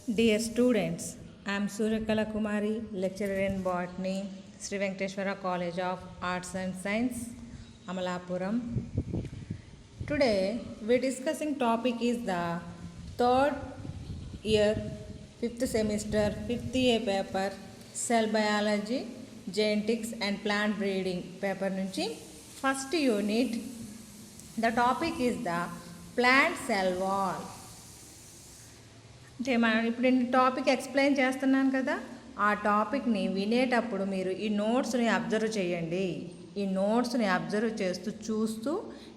Dear students, I am Suryakala Kumari, lecturer in botany, Sri Venkateshwara College of Arts and Science, Amalapuram. Today we discussing topic is the third year, fifth semester, fifth year paper, cell biology, genetics and plant breeding paper nunchi first unit. The topic is the plant cell wall. అంటే మనం ఇప్పుడు నేను topic explain చేస్తున్నాను కదా, ఆ టాపిక్ని వినేటప్పుడు మీరు ఈ నోట్స్ని అబ్జర్వ్ చేయండి. ఈ నోట్స్ని అబ్జర్వ్ చేస్తూ చూస్తూ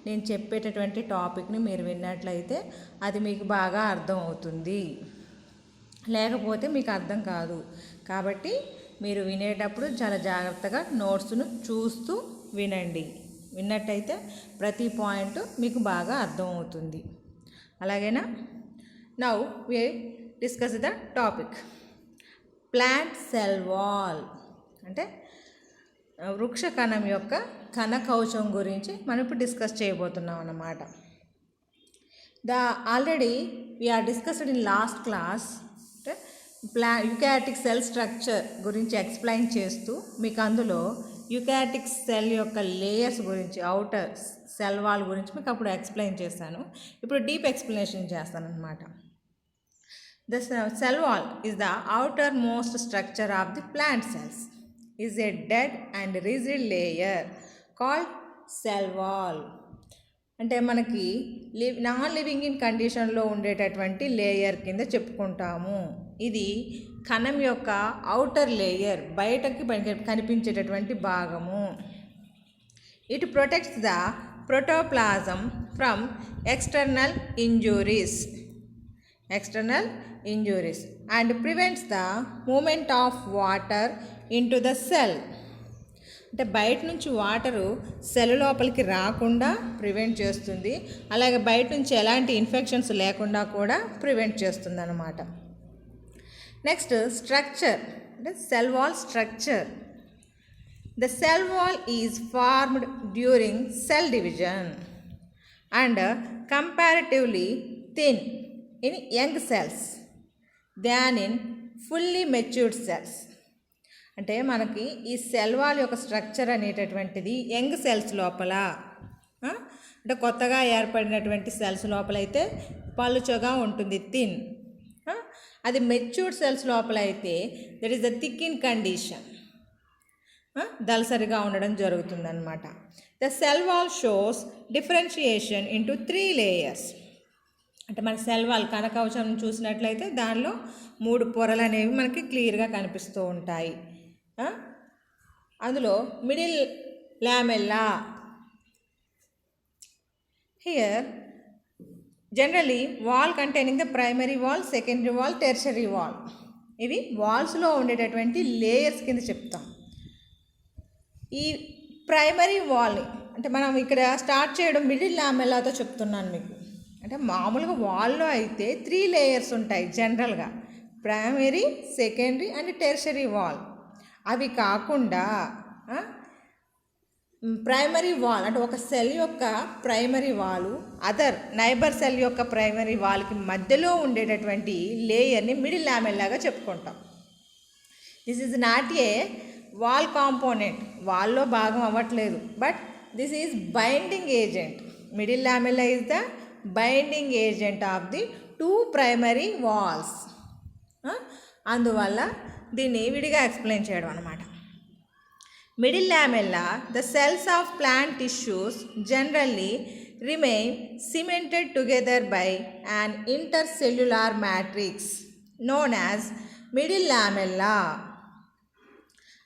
నేను చెప్పేటటువంటి టాపిక్ని మీరు విన్నట్లయితే అది మీకు బాగా అర్థం అవుతుంది, లేకపోతే మీకు అర్థం కాదు. కాబట్టి మీరు వినేటప్పుడు చాలా జాగ్రత్తగా నోట్స్ను చూస్తూ వినండి. విన్నట్టయితే ప్రతి పాయింట్ మీకు బాగా అర్థం అవుతుంది. అలాగేనా? Now we discuss the topic plant cell wall. అంటే వృక్ష కణం యొక్క కణ కవచం గురించి మనం ఇప్పుడు డిస్కస్ చేయబోతున్నాం అన్నమాట. Already we are discussed in last class eukaryotic cell structure గురించి ఎక్స్ప్లెయిన్ చేస్తూ మీకు అందులో యుకారియోటిక్ సెల్ యొక్క లేయర్స్ గురించి, అవుటర్ సెల్ వాల్ గురించి మీకు అప్పుడు ఎక్స్ప్లెయిన్ చేశాను. ఇప్పుడు డీప్ ఎక్స్ప్లెనేషన్ చేస్తాను అన్నమాట. The cell wall is the outermost structure of the plant cells. Is a dead and rigid layer called cell wall. అంటే మనకి నాన్ లివింగ్ ఇన్ కండిషన్లో ఉండేటటువంటి లేయర్ కింద చెప్పుకుంటాము. ఇది కణం యొక్క అవుటర్ లేయర్, బయటకి కనిపించేటటువంటి భాగము. It protects the protoplasm from external injuries and prevents the movement of water into the cell. అంటే బయట నుంచి వాటరు సెల్ లోపలికి రాకుండా ప్రివెంట్ చేస్తుంది, అలాగే బయట నుంచి ఎలాంటి ఇన్ఫెక్షన్స్ లేకుండా కూడా ప్రివెంట్ చేస్తుంది అన్నమాట. నెక్స్ట్ స్ట్రక్చర్, అంటే cell wall structure. The cell wall is formed during cell division and comparatively thin in young cells than in fully matured cells. అంటే మనకి ఈ సెల్ వాల్ యొక్క స్ట్రక్చర్ అనేటటువంటిది యంగ్ సెల్స్ లోపల, అంటే కొత్తగా ఏర్పడినటువంటి సెల్స్ లోపల అయితే పలుచగా ఉంటుంది, థిన్. అది మెచ్యూర్డ్ సెల్స్ లోపల అయితే that is the thick in condition, దళసరిగా ఉండడం జరుగుతుందన్నమాట. The cell wall shows differentiation into 3 layers. అంటే మన సెల్ వాల్ కణకవచం చూసినట్లయితే దానిలో 3 పొరలు అనేవి మనకి క్లియర్గా కనిపిస్తూ ఉంటాయి. అందులో middle lamella, here generally wall containing the primary wall, secondary wall, tertiary wall. ఇవి వాల్స్లో ఉండేటటువంటి లేయర్స్ కింద చెప్తాం. ఈ ప్రైమరీ వాల్ అంటే మనం ఇక్కడ స్టార్ట్ చేయడం మిడిల్ లామెల్లాతో చెప్తున్నాను మీకు. అంటే మామూలుగా వాల్లో అయితే 3 లేయర్స్ ఉంటాయి జనరల్గా, primary, secondary and tertiary wall. అవి కాకుండా ప్రైమరీ వాల్ అంటే ఒక సెల్ యొక్క primary wall other neighbour cell యొక్క ప్రైమరీ వాల్కి మధ్యలో ఉండేటటువంటి లేయర్ని మిడిల్ లామెల్లాగా చెప్పుకుంటాం. This is not a wall component, వాల్లో భాగం అవ్వట్లేదు, but this is binding agent. Middle lamella is the binding agent of the 2 primary walls. అందువల్ల దీన్ని విడిగా ఎక్స్ప్లెయిన్ చేయడం అన్నమాట. Middle lamella the cells of plant tissues generally remain cemented together by an intercellular matrix known as middle lamella.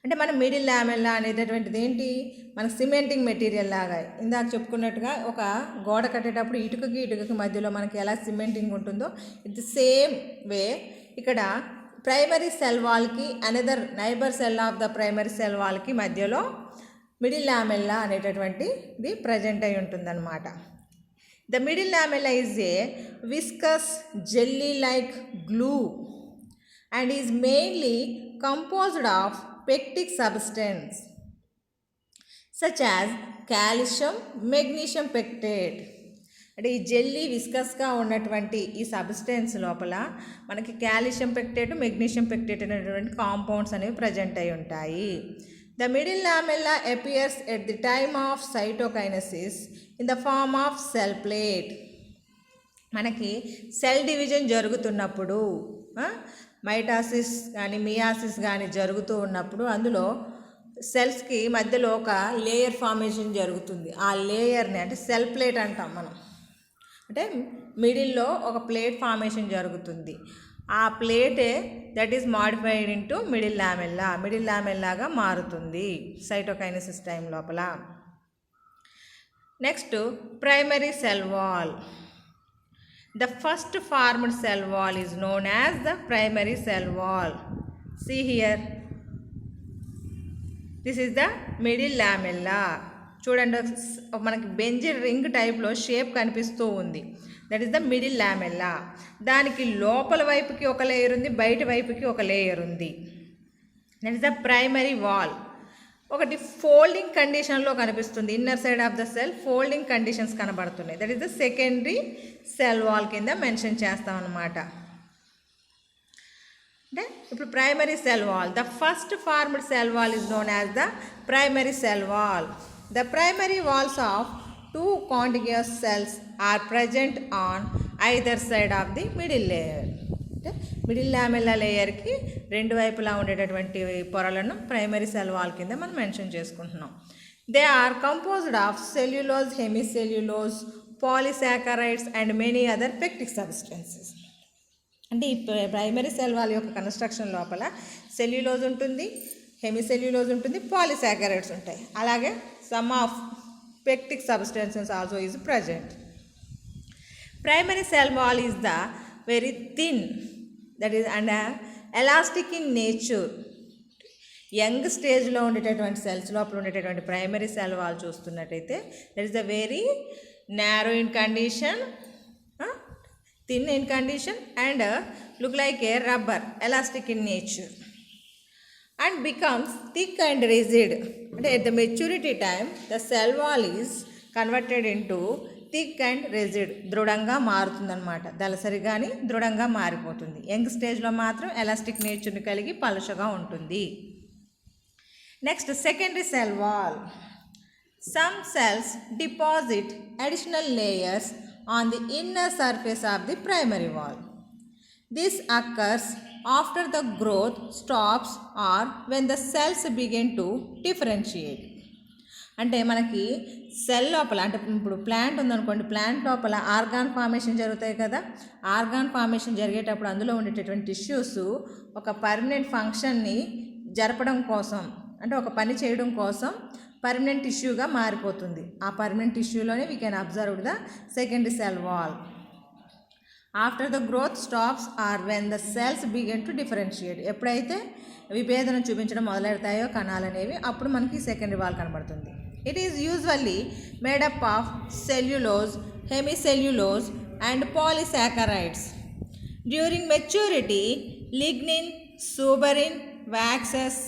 అంటే మన middle lamella అనేటటువంటిది ఏంటి, మనకు సిమెంటింగ్ మెటీరియల్ లాగా ఇందాక చెప్పుకున్నట్టుగా ఒక గోడ కట్టేటప్పుడు ఇటుకకి మధ్యలో మనకి ఎలా సిమెంటింగ్ ఉంటుందో ఇది సేమ్ వే ఇక్కడ ప్రైమరీ సెల్ వాల్కి another neighbour cell of the primary cell వాల్కి మధ్యలో మిడిల్ లామెల్లా అనేటటువంటిది ప్రజెంట్ అయి ఉంటుందన్నమాట. The middle lamella is a viscous jelly like glue and is mainly composed of pectic substance such as calcium magnesium pectate. అంటే ఈ jelly విస్కస్గా ఉన్నటువంటి ఈ substance లోపల మనకి కాల్షియం పెక్టేట్, మెగ్నీషియం పెక్టేట్ అనేటువంటి కాంపౌండ్స్ అనేవి ప్రజెంట్ అయి ఉంటాయి. The middle lamella appears at the time of cytokinesis in the form of cell plate. మనకి సెల్ డివిజన్ జరుగుతున్నప్పుడు మైటాసిస్ కానీ మియాసిస్ కానీ జరుగుతూ ఉన్నప్పుడు అందులో సెల్స్కి మధ్యలో ఒక లేయర్ ఫార్మేషన్ జరుగుతుంది. ఆ లేయర్ని అంటే సెల్ ప్లేట్ అంటాం మనం. అంటే మిడిల్లో ఒక ప్లేట్ ఫార్మేషన్ జరుగుతుంది. ఆ ప్లేటే that is modified into middle లామెల్లాగా మారుతుంది సైటోకైనసిస్ టైం లోపల. Next primary cell wall. The first formed cell wall is known as the primary cell wall. See here. This is the middle lamella. చూడండి, మనకి Benz ring టైప్లో shape కనిపిస్తూ ఉంది. That is the middle lamella. దానికి లోపల వైపుకి ఒక layer ఉంది, బయట వైపుకి ఒక లేయర్ ఉంది. That is the primary wall. ఒకటి ఫోల్డింగ్ కండిషన్లో కనిపిస్తుంది. Inner side of the cell folding conditions కనబడుతున్నాయి. That is the secondary cell wall కింద మెన్షన్ చేస్తాం అన్నమాట. అంటే ఇప్పుడు primary cell wall, the first formed cell wall is known as the primary cell wall. The primary walls of two contiguous cells are present on either side of the middle layer. అంటే middle lamella లేయర్కి రెండు వైపులా ఉండేటటువంటి పొరలను primary cell wall కింద మనం mention చేసుకుంటున్నాం. They are composed of cellulose, hemicellulose, polysaccharides and many other pectic substances. అంటే ఈ ప్రైమరీ సెల్ వాల్ యొక్క కన్స్ట్రక్షన్ లోపల సెల్యులోజ్ ఉంటుంది, హెమిసెల్యులోజ్ ఉంటుంది, పాలిసాకరైడ్స్ ఉంటాయి. అలాగే some of pectic substances also is present. Primary cell wall is the very thin, that is and elastic in nature. Young స్టేజ్లో ఉండేటటువంటి సెల్స్ లోపల ఉండేటటువంటి ప్రైమరీ సెల్ వాల్ చూస్తున్నట్టయితే that is the very narrow in condition, thin in condition and look like a rubber, elastic in nature, and becomes thick and rigid. And at the maturity time the cell wall is converted into thick and rigid. దృఢంగా మారుతుందన్నమాట. దళసరిగాని దృఢంగా మారిపోతుంది. Young స్టేజ్లో మాత్రం elastic నేచర్ని కలిగి పలుచగా ఉంటుంది. Next secondary cell wall. Some cells deposit additional layers on the inner surface of the primary wall. This occurs after the growth stops or when the cells begin to differentiate. అంటే మనకి cell లోపల, అంటే ఇప్పుడు plant ఉందనుకోండి, plant లోపల organ formation జరుగుతాయి కదా. Organ formation జరిగేటప్పుడు అందులో ఉండేటటువంటి టిష్యూస్ ఒక పర్మనెంట్ ఫంక్షన్ని జరపడం కోసం, అంటే ఒక పని చేయడం కోసం పర్మనెంట్ టిష్యూగా మారిపోతుంది. ఆ పర్మనెంట్ టిష్యూలోనే we can observe the secondary cell wall. After the growth stops or when the cells begin to differentiate. ఎప్పుడైతే విభేదనం చూపించడం మొదలెడతాయో కణాలు అనేవి, అప్పుడు మనకి సెకండరీ వాల్ కనబడుతుంది. It is usually made up of cellulose, hemicellulose and polysaccharides. During maturity lignin, suberin, waxes,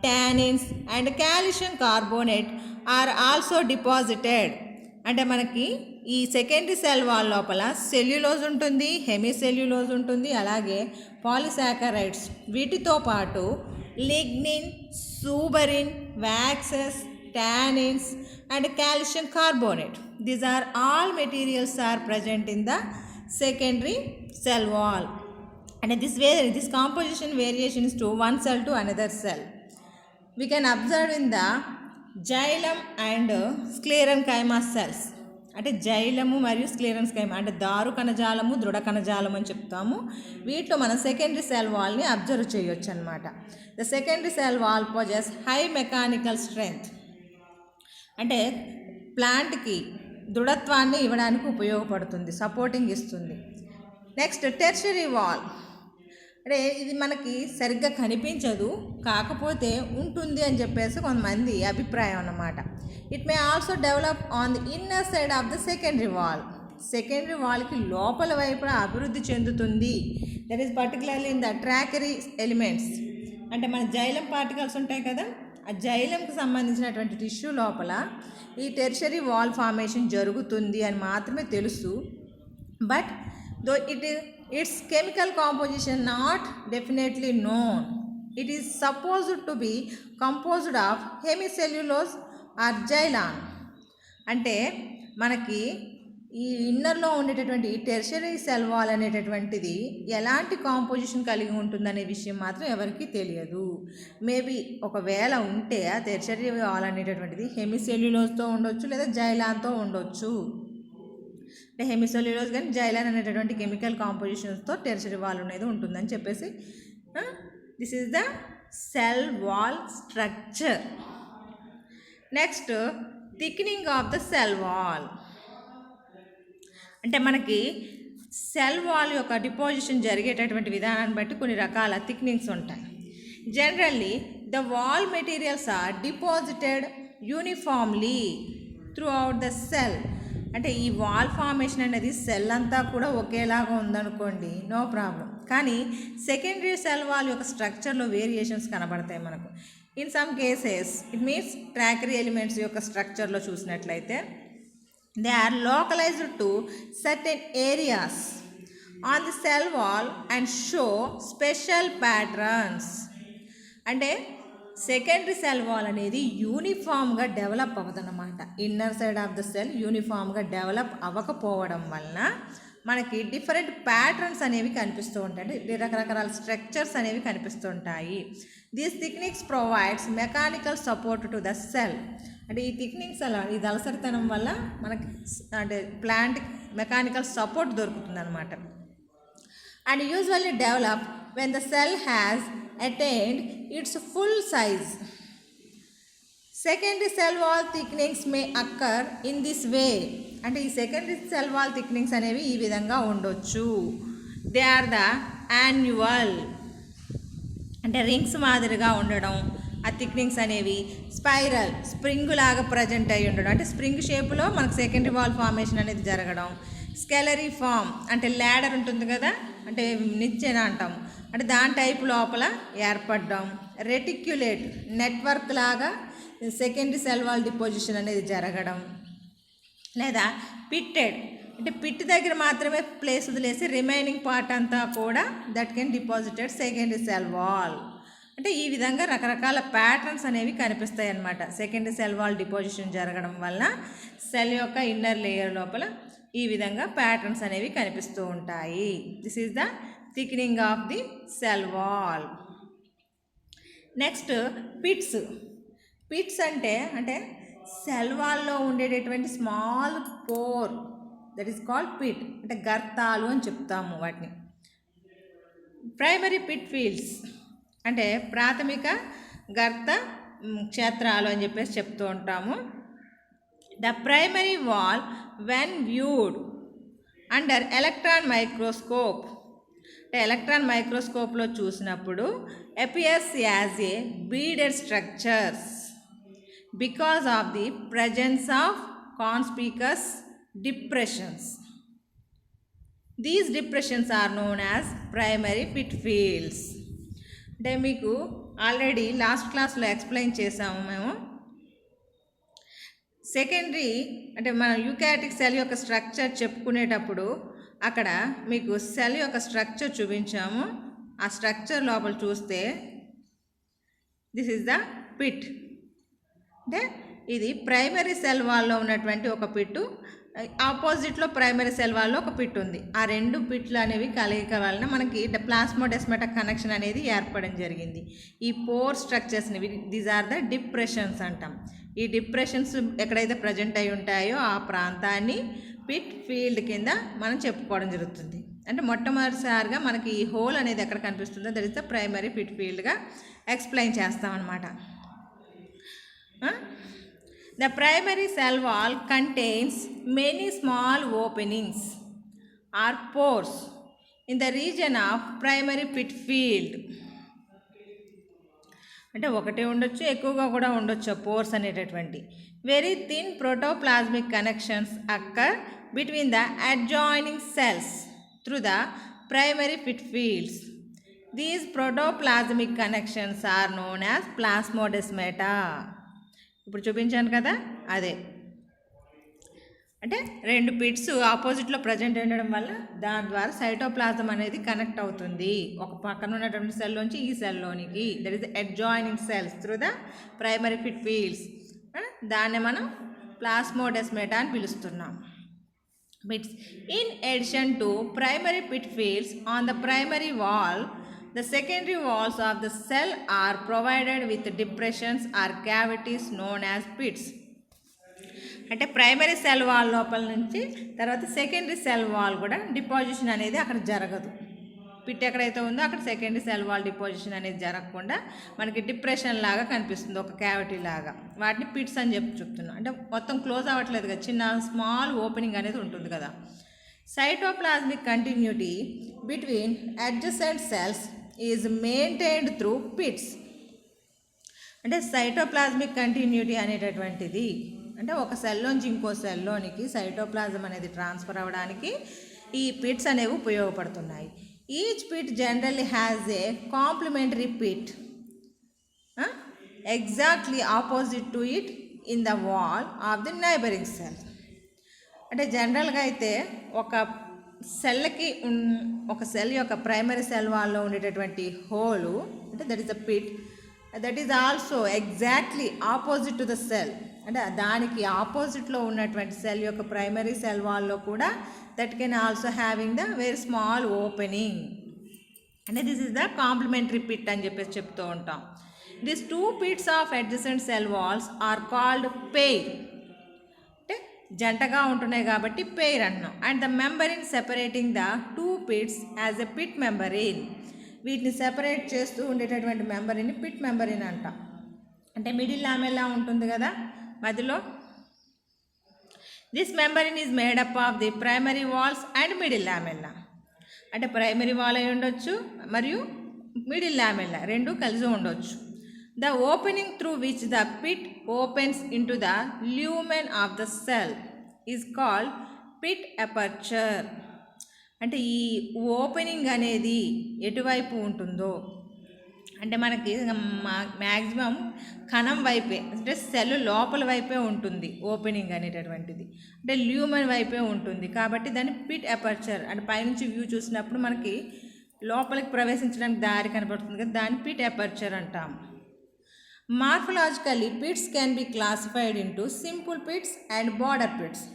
tannins and calcium carbonate are also deposited. అంటే మనకి ఈ సెకండరీ సెల్ వాల్ లోపల సెల్యులోజ్ ఉంటుంది, హెమిసెల్యులోజ్ ఉంటుంది, అలాగే పాలిసాకరైడ్స్, వీటితో పాటు lignin, suberin, waxes, tannins and calcium carbonate. These are all materials are present in the secondary cell wall. And this composition variation is to one cell to another cell. We can observe in the xylem and sclerenchyma cells. అంటే జైలము మరియు స్క్లెరెన్కైమా అంటే దారు కణజాలము, దృఢ కణజాలం అని చెప్తాము. వీటిలో మనం సెకండరీ సెల్ వాల్ని అబ్జర్వ్ చేయొచ్చు అనమాట. The secondary cell wall possess high mechanical strength. అంటే ప్లాంట్కి దృఢత్వాన్ని ఇవ్వడానికి ఉపయోగపడుతుంది, సపోర్టింగ్ ఇస్తుంది. Next tertiary wall. అంటే ఇది మనకి సరిగ్గా కనిపించదు, కాకపోతే ఉంటుంది అని చెప్పేసి కొంతమంది అభిప్రాయం అన్నమాట. It may also develop on the inner side of the secondary wall. Secondary వాల్కి లోపల వైపున అభివృద్ధి చెందుతుంది. That is particularly in the tracheary elements. అంటే మన జైలం పార్టికల్స్ ఉంటాయి కదా, ఆ జైలంకి సంబంధించినటువంటి టిష్యూ లోపల ఈ టెర్షరీ వాల్ ఫార్మేషన్ జరుగుతుంది అని మాత్రమే తెలుసు. But though its chemical composition not definitely known. It is supposed to be composed of hemicellulose or xylan. అంటే మనకి ఈ ఇన్నర్లో ఉండేటటువంటి టెర్షరీ సెల్ వాల్ అనేటటువంటిది ఎలాంటి కాంపోజిషన్ కలిగి ఉంటుందనే విషయం మాత్రం ఎవరికీ తెలియదు. మేబీ ఒకవేళ ఉంటే ఆ టెర్షరీ వాల్ అనేటటువంటిది హెమిసెల్యులోజ్తో ఉండొచ్చు లేదా జైలాన్తో ఉండొచ్చు. అంటే హెమిసెల్యులోజ్ కానీ జైలాన్ అనేటటువంటి కెమికల్ కాంపోజిషన్స్తో టెర్షరీ వాల్ అనేది ఉంటుందని చెప్పేసి this is the cell wall structure. Next thickening of the cell wall. అంటే మనకి సెల్ వాల్ యొక్క డిపోజిషన్ జరిగేటటువంటి విధానాన్ని బట్టి కొన్ని రకాల థిక్నింగ్స్ ఉంటాయి. Generally the wall materials are deposited uniformly throughout the cell. అంటే ఈ వాల్ ఫార్మేషన్ అనేది సెల్ అంతా కూడా ఒకేలాగా ఉందనుకోండి, నో ప్రాబ్లం. కానీ సెకండరీ సెల్ వాల్ యొక్క స్ట్రక్చర్లో వేరియేషన్స్ కనబడతాయి మనకు. In some cases it means tracheary elements యొక్క స్ట్రక్చర్లో చూసినట్లయితే they are localized to certain areas on the cell wall and show special patterns. అంటే సెకండరీ సెల్ వాల్ అనేది యూనిఫామ్గా డెవలప్ అవ్వదన్నమాట. Inner side of the cell యూనిఫామ్గా డెవలప్ అవ్వకపోవడం వలన మనకి డిఫరెంట్ ప్యాటర్న్స్ అనేవి కనిపిస్తూ ఉంటాయి, అంటే రకరకాల స్ట్రక్చర్స్ అనేవి కనిపిస్తూ ఉంటాయి. These techniques provides mechanical support to the cell. అంటే ఈ టెక్నిక్స్ అలా ఈ దళసరితనం వల్ల మనకి అంటే ప్లాంట్ మెకానికల్ సపోర్ట్ దొరుకుతుంది అనమాట. And usually develop when the cell has attained its full size. Secondary cell wall thickenings may occur in this way. అంటే ఈ సెకండరీ సెల్ వాల్ థిక్నింగ్స్ అనేవి ఈ విధంగా ఉండొచ్చు. దే ఆర్ ద యాన్యువల్, అంటే రింగ్స్ మాదిరిగా ఉండడం. ఆ థిక్నింగ్స్ అనేవి స్పైరల్, స్ప్రింగ్ లాగా ప్రజెంట్ అయ్యి ఉండడం, అంటే స్ప్రింగ్ షేప్లో మనకు సెకండరీ వాల్ ఫార్మేషన్ అనేది జరగడం. స్కెలరీ ఫామ్, అంటే ల్యాడర్ ఉంటుంది కదా, అంటే నిచ్చెన అంటాం, అంటే దాని టైప్ లోపల ఏర్పడడం. రెటిక్యులేట్, నెట్వర్క్ లాగా సెకండరీ సెల్ వాల్ డిపోజిషన్ అనేది జరగడం. లేదా పిట్టెడ్, అంటే పిట్ దగ్గర మాత్రమే ప్లేస్ వదిలేసి రిమైనింగ్ పార్ట్ అంతా కూడా that can deposited secondary cell wall. అంటే ఈ విధంగా రకరకాల ప్యాటర్న్స్ అనేవి కనిపిస్తాయి అన్నమాట. సెకండరీ సెల్ వాల్ డిపోజిషన్ జరగడం వల్ల సెల్ యొక్క ఇన్నర్ లేయర్ లోపల ఈ విధంగా ప్యాటర్న్స్ అనేవి కనిపిస్తూ ఉంటాయి. This is the thickening of the cell wall. Next pits. Pits అంటే సెల్ వాల్లో ఉండేటటువంటి small pore, that is called pit, అంటే గర్తాలు అని చెప్తాము వాటిని. ప్రైమరీ పిట్ ఫీల్డ్స్, అంటే ప్రాథమిక గర్త క్షేత్రాలు అని చెప్పేసి చెప్తూ ఉంటాము. The primary wall when viewed under electron microscope, అంటే ఎలక్ట్రాన్ మైక్రోస్కోప్లో చూసినప్పుడు appears as a beaded structures because of the presence of conspicuous depressions. These depressions are known as primary pit fields. అంటే మీకు ఆల్రెడీ లాస్ట్ క్లాస్లో explain చేసాము మేము. Secondary అంటే మన యూకారియోటిక్ సెల్ యొక్క స్ట్రక్చర్ చెప్పుకునేటప్పుడు అక్కడ మీకు సెల్ యొక్క స్ట్రక్చర్ చూపించాము. ఆ స్ట్రక్చర్ లోపల చూస్తే దిస్ ఈజ్ ద పిట్, అంటే ఇది ప్రైమరీ సెల్ వాల్లో ఉన్నటువంటి ఒక పిట్టు, ఆపోజిట్లో ప్రైమరీ సెల్ వాల్లో ఒక పిట్ ఉంది. ఆ రెండు పిట్లు అనేవి కలయిక వలన మనకి ప్లాస్మోడెస్మాటా కనెక్షన్ అనేది ఏర్పడడం జరిగింది. ఈ పోర్ స్ట్రక్చర్స్ని దీస్ ఆర్ ద డిప్రెషన్స్ అంటాం. ఈ డిప్రెషన్స్ ఎక్కడైతే ప్రజెంట్ అయి ఉంటాయో ఆ ప్రాంతాన్ని పిట్ ఫీల్డ్ కింద మనం చెప్పుకోవడం జరుగుతుంది. అంటే మొట్టమొదటిసారిగా మనకి ఈ హోల్ అనేది ఎక్కడ కనిపిస్తుందో that is the primary pit ఫీల్డ్గా ఎక్స్ప్లెయిన్ చేస్తామన్నమాట. The primary cell wall contains many small openings or pores in the region of primary pit field. అంటే ఒకటే ఉండొచ్చు, ఎక్కువగా కూడా ఉండొచ్చు పోర్స్ అనేటటువంటి. Very thin protoplasmic connections occur between the adjoining cells through the primary pit fields. These protoplasmic connections are known as plasmodesmata. ఇప్పుడు చూపించాను కదా అదే, అంటే రెండు పిట్స్ ఆపోజిట్లో ప్రజెంట్ ఉండడం వల్ల దాని ద్వారా సైటోప్లాజం అనేది కనెక్ట్ అవుతుంది ఒక పక్కన ఉన్నటువంటి సెల్లోంచి ఈ సెల్లోనికి. That is adjoining cells through the primary pit fields. దాన్ని మనం ప్లాస్మోడెస్మాటా అని పిలుస్తున్నాం. Bits. In addition to primary pit fields on the primary wall, the secondary walls of the cell are provided with depressions or cavities known as pits. అంటే primary cell wall లోపల నుంచి తర్వాత secondary cell wall కూడా deposition అనేది అక్కడ జరగదు. Pit ఎక్కడైతే ఉందో అక్కడ సెకండరీ సెల్ వాల్ డిపాజిషన్ అనేది జరగకుండా మనకి డిప్రెషన్ లాగా కనిపిస్తుంది, ఒక క్యావిటీ లాగా. వాటిని పిట్స్ అని చెప్తున్నాం. అంటే మొత్తం క్లోజ్ అవ్వట్లేదు కదా, చిన్న స్మాల్ ఓపెనింగ్ అనేది ఉంటుంది కదా. Cytoplasmic continuity between adjacent cells is maintained through pits. అంటే సైటోప్లాస్మిక్ కంటిన్యూటీ అనేటటువంటిది అంటే ఒక సెల్లోంచి ఇంకో సెల్లోనికి సైటోప్లాజం అనేది ట్రాన్స్ఫర్ అవ్వడానికి ఈ పిట్స్ అనేవి ఉపయోగపడుతున్నాయి. Each pit generally has a complementary pit exactly opposite to it in the wall of the neighbouring cell. అంటే జనరల్గా అయితే ఒక సెల్కి ఒక సెల్ యొక్క ప్రైమరీ సెల్ వాల్లో ఉండేటటువంటి హోలు అంటే that is the pit, that is also exactly opposite to the cell. అంటే దానికి ఆపోజిట్లో ఉన్నటువంటి సెల్ యొక్క ప్రైమరీ సెల్ వాల్లో కూడా that can also having the very small opening. అంటే this is the complementary pit అని చెప్పేసి చెప్తూ ఉంటాం. This two pits of adjacent cell walls are called pair. అంటే జంటగా ఉంటున్నాయి కాబట్టి పెయిర్ అంటున్నాం. And the membrane separating the two pits as a pit membrane. వీటిని సెపరేట్ చేస్తూ ఉండేటటువంటి మెంబరిని పిట్ మెంబరిన్ అంటాం. అంటే మిడిల్ లామెల్లా ఉంటుంది కదా మధ్యలో. This membrane is made up of the primary walls and middle lamella. అంటే ప్రైమరీ వాల్ అయి ఉండొచ్చు మరియు మిడిల్ లామెల్లా రెండు కలిసి ఉండొచ్చు. The opening through which the pit opens into the lumen of the cell is called pit aperture. అంటే ఈ opening అనేది ఎటువైపు ఉంటుందో అంటే మనకి మ్యాక్సిమం కణం వైపే అంటే సెల్ లోపల వైపే ఉంటుంది ఓపెనింగ్ అనేటటువంటిది. అంటే ల్యూమన్ వైపే ఉంటుంది కాబట్టి దాన్ని పిట్ అపర్చర్ అంటే పైనుంచి వ్యూ చూసినప్పుడు మనకి లోపలికి ప్రవేశించడానికి దారి కనపడుతుంది కదా, దాన్ని పిట్ అపర్చర్ అంటాం. Morphologically pits can be classified into simple pits and border pits.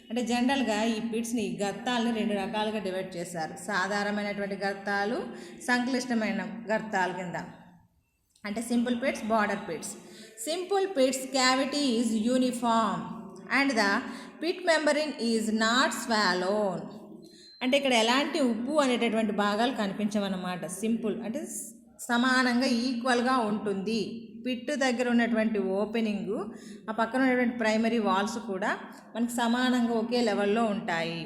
అంటే జనరల్గా ఈ పిట్స్ని గర్తాలని రెండు రకాలుగా డివైడ్ చేశారు. సాధారణమైనటువంటి గర్తాలు, సంక్లిష్టమైన గర్తాల కింద. అంటే simple pits, border pits. Simple pits cavity is uniform and the pit membrane is not swollen. అంటే ఇక్కడ ఎలాంటి ఉప్పు అనేటటువంటి భాగాలు కనిపించవన్నమాట. సింపుల్ అంటే సమానంగా ఈక్వల్గా ఉంటుంది. పిట్టు దగ్గర ఉన్నటువంటి ఓపెనింగు ఆ పక్కన ఉన్నటువంటి ప్రైమరీ వాల్స్ కూడా మనకు సమానంగా ఒకే లెవెల్లో ఉంటాయి.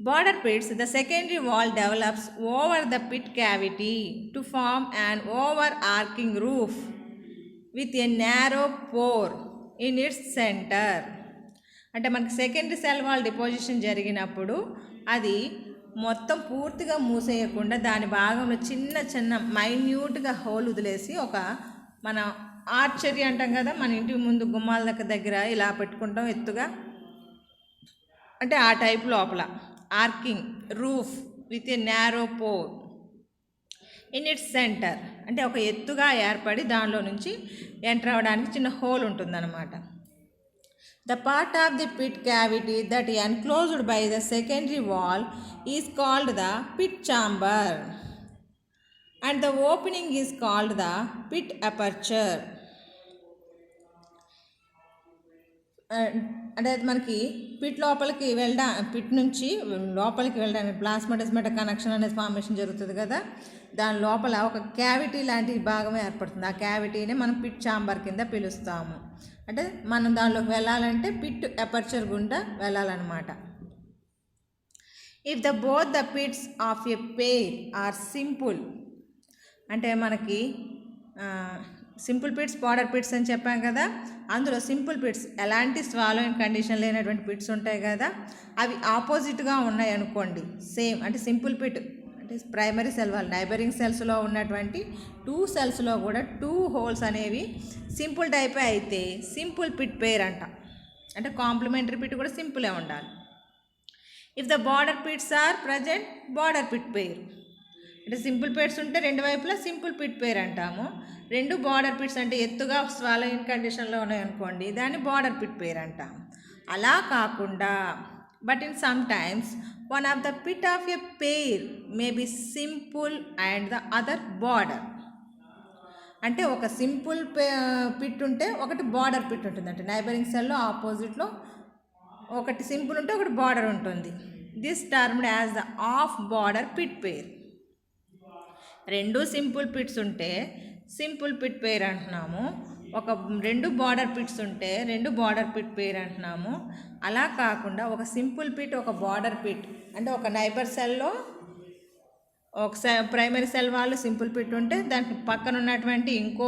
Border pits the secondary wall develops over the pit cavity to form an overarching roof with a narrow pore in its centre. అంటే మనకి సెకండరీ సెల్ వాల్ డిపోజిషన్ జరిగినప్పుడు అది మొత్తం పూర్తిగా మూసేయకుండా దాని భాగంలో చిన్న చిన్న మైన్యూట్గా హోల్ వదిలేసి ఒక మన ఆర్చరీ అంటాం కదా, మన ఇంటి ముందు గుమ్మాల దగ్గర ఇలా పెట్టుకుంటాం ఎత్తుగా, అంటే ఆ టైప్ లోపల arching roof with a narrow pore in its centre. అంటే ఒక ఎత్తుగా ఏర్పడి దానిలో నుంచి ఎంటర్ అవ్వడానికి చిన్న హోల్ ఉంటుందన్నమాట. The part of the pit cavity that is enclosed by the secondary wall is called the pit chamber and the opening is called the pit aperture. అంటే మనకి పిట్ లోపలికి పిట్ నుంచి లోపలికి వెళ్ళడానికి ప్లాస్మోడెస్మాటా కనెక్షన్ అనేది ఫార్మేషన్ జరుగుతుంది కదా, దాని లోపల ఒక క్యావిటీ లాంటి భాగం ఏర్పడుతుంది. ఆ క్యావిటీని మనం పిట్ ఛాంబర్ కింద పిలుస్తాము. అంటే మనం దానిలోకి వెళ్ళాలంటే పిట్ అపర్చర్ గుండా వెళ్ళాలన్నమాట. If the both the pits of a pair are simple, అంటే మనకి సింపుల్ పిట్స్, బార్డర్ పిట్స్ అని చెప్పాం కదా, అందులో సింపుల్ పిట్స్ ఎలాంటి స్వాలోయింగ్ కండిషన్ లేనటువంటి పిట్స్ ఉంటాయి కదా, అవి ఆపోజిట్గా ఉన్నాయి అనుకోండి. సేమ్ అంటే సింపుల్ పిట్ అంటే ప్రైమరీ సెల్ వాల్ నైబరింగ్ సెల్స్లో ఉన్నటువంటి 2 సెల్స్లో కూడా 2 హోల్స్ అనేవి సింపుల్ టైపే అయితే సింపుల్ పిట్ పెయిర్ అంట. అంటే కాంప్లిమెంటరీ పిట్ కూడా సింపులే ఉండాలి. If the border pits are present border pit pair. అంటే సింపుల్ పిట్స్ ఉంటే 2 వైపులా సింపుల్ పిట్ పెయిర్ అంటాము. 2 బార్డర్ పిట్స్ అంటే ఎత్తుగా స్వాలోయింగ్ కండిషన్లో ఉన్నాయనుకోండి, దాన్ని బార్డర్ పిట్ పెయిర్ అంటాము. అలా కాకుండా but in sometimes one of the pit of a pair may be simple and the other border. అంటే ఒక సింపుల్ పిట్ ఉంటే ఒకటి బార్డర్ పిట్ ఉంటుంది. అంటే నైబరింగ్ సెల్లో ఆపోజిట్లో ఒకటి సింపుల్ ఉంటే ఒకటి బార్డర్ ఉంటుంది. This termed as the of border pit pair. 2 simple pits ఉంటే సింపుల్ పిట్ పెయిర్ అంటున్నాము. ఒక 2 బార్డర్ పిట్స్ ఉంటే 2 బార్డర్ పిట్ పెయిర్ అంటున్నాము. అలా కాకుండా ఒక సింపుల్ పిట్ ఒక బార్డర్ పిట్ అంటే ఒక నైబర్ సెల్లో ఒక primary cell wall simple pit ఉంటే దానికి పక్కన ఉన్నటువంటి ఇంకో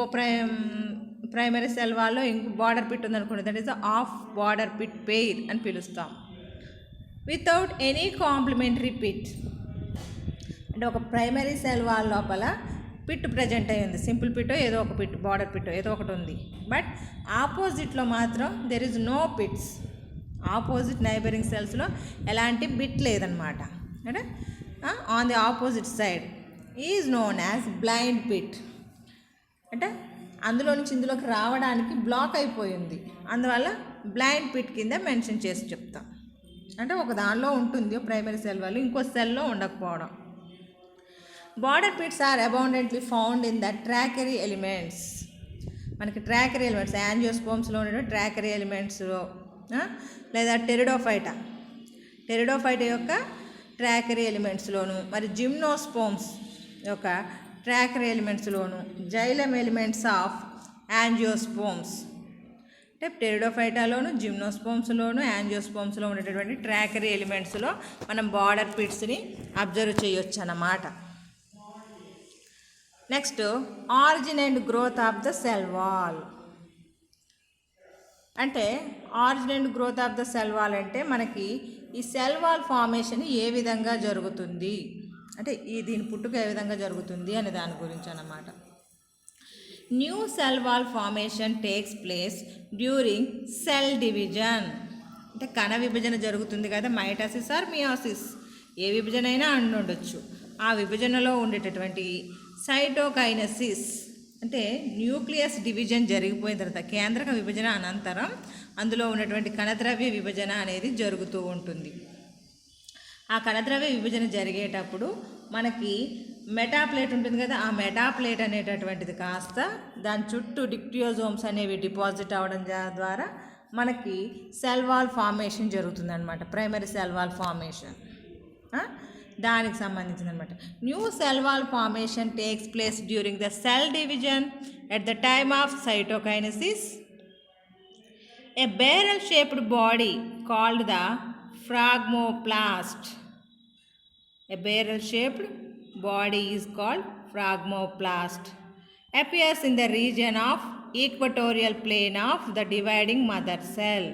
ప్రైమరీ సెల్ వాళ్ళు ఇంకో బార్డర్ పిట్ ఉందనుకోండి, that is the of border pit pair అని పిలుస్తాం. వితౌట్ ఎనీ కాంప్లిమెంటరీ పిట్ అంటే ఒక ప్రైమరీ సెల్ వాళ్ళ లోపల పిట్ ప్రజెంట్ అయ్యింది, సింపుల్ పిట్టో ఏదో ఒక పిట్ బార్డర్ పిట్టో ఏదో ఒకటి ఉంది. బట్ ఆపోజిట్లో మాత్రం there is no pits. Opposite neighbouring సెల్స్లో ఎలాంటి బిట్ లేదనమాట. అంటే on the opposite side is known as blind pit. అంటే అందులో నుంచి ఇందులోకి రావడానికి బ్లాక్ అయిపోయింది, అందువల్ల బ్లైండ్ పిట్ కింద మెన్షన్ చేసి చెప్తాం. అంటే ఒక దానిలో ఉంటుంది ప్రైమరీ సెల్ వాళ్ళు, ఇంకో సెల్లో ఉండకపోవడం. Border pits are abundantly found in the tracheary elements. మనకి ట్రాకరీ ఎలిమెంట్స్ యాంజియోస్పోమ్స్లో ఉన్నటువంటి ట్రాకరీ ఎలిమెంట్స్లో లేదా టెరిడోఫైటా యొక్క ట్రాకరీ ఎలిమెంట్స్లోను, మరి జిమ్నోస్పోమ్స్ యొక్క ట్రాకరీ ఎలిమెంట్స్లోను, జైలం ఎలిమెంట్స్ ఆఫ్ యాంజియోస్పోమ్స్. అంటే టెరిడోఫైటాలోను, జిమ్నోస్పోమ్స్లోను, యాంజియోస్పోమ్స్లో ఉండేటటువంటి ట్రాకరీ ఎలిమెంట్స్లో మనం బార్డర్ పిట్స్ని అబ్జర్వ్ చేయొచ్చు అన్నమాట. Next origin and growth of the cell wall. అంటే origin and growth of the cell wall అంటే మనకి ఈ సెల్ వాల్ ఫార్మేషన్ ఏ విధంగా జరుగుతుంది, అంటే దీని పుట్టుక ఏ విధంగా జరుగుతుంది అనే దాని గురించి అన్నమాట. New cell wall formation takes place during cell division. అంటే కణ విభజన జరుగుతుంది కదా, మైటాసిస్ ఆర్ మియోసిస్, ఏ విభజన అయినా ఉండొచ్చు. ఆ విభజనలో ఉండేటటువంటి సైటోకైనసిస్ అంటే న్యూక్లియస్ డివిజన్ జరిగిపోయిన తర్వాత కేంద్రక విభజన అనంతరం అందులో ఉన్నటువంటి కణద్రవ్య విభజన అనేది జరుగుతూ ఉంటుంది. ఆ కణద్రవ్య విభజన జరిగేటప్పుడు మనకి మెటాప్లేట్ ఉంటుంది కదా, ఆ మెటాప్లేట్ అనేటటువంటిది కాస్త దాని చుట్టూ డిక్టియోజోమ్స్ అనేవి డిపాజిట్ అవ్వడం ద్వారా మనకి సెల్ వాల్ ఫార్మేషన్ జరుగుతుందన్నమాట. ప్రైమరీ సెల్ వాల్ ఫార్మేషన్ దానికి సంబంధించింది అనమాట. New cell wall formation takes place during the cell division at the time of cytokinesis. A barrel shaped body called the phragmoplast. A barrel shaped body is called phragmoplast. Appears in the region of equatorial plane of the dividing mother cell.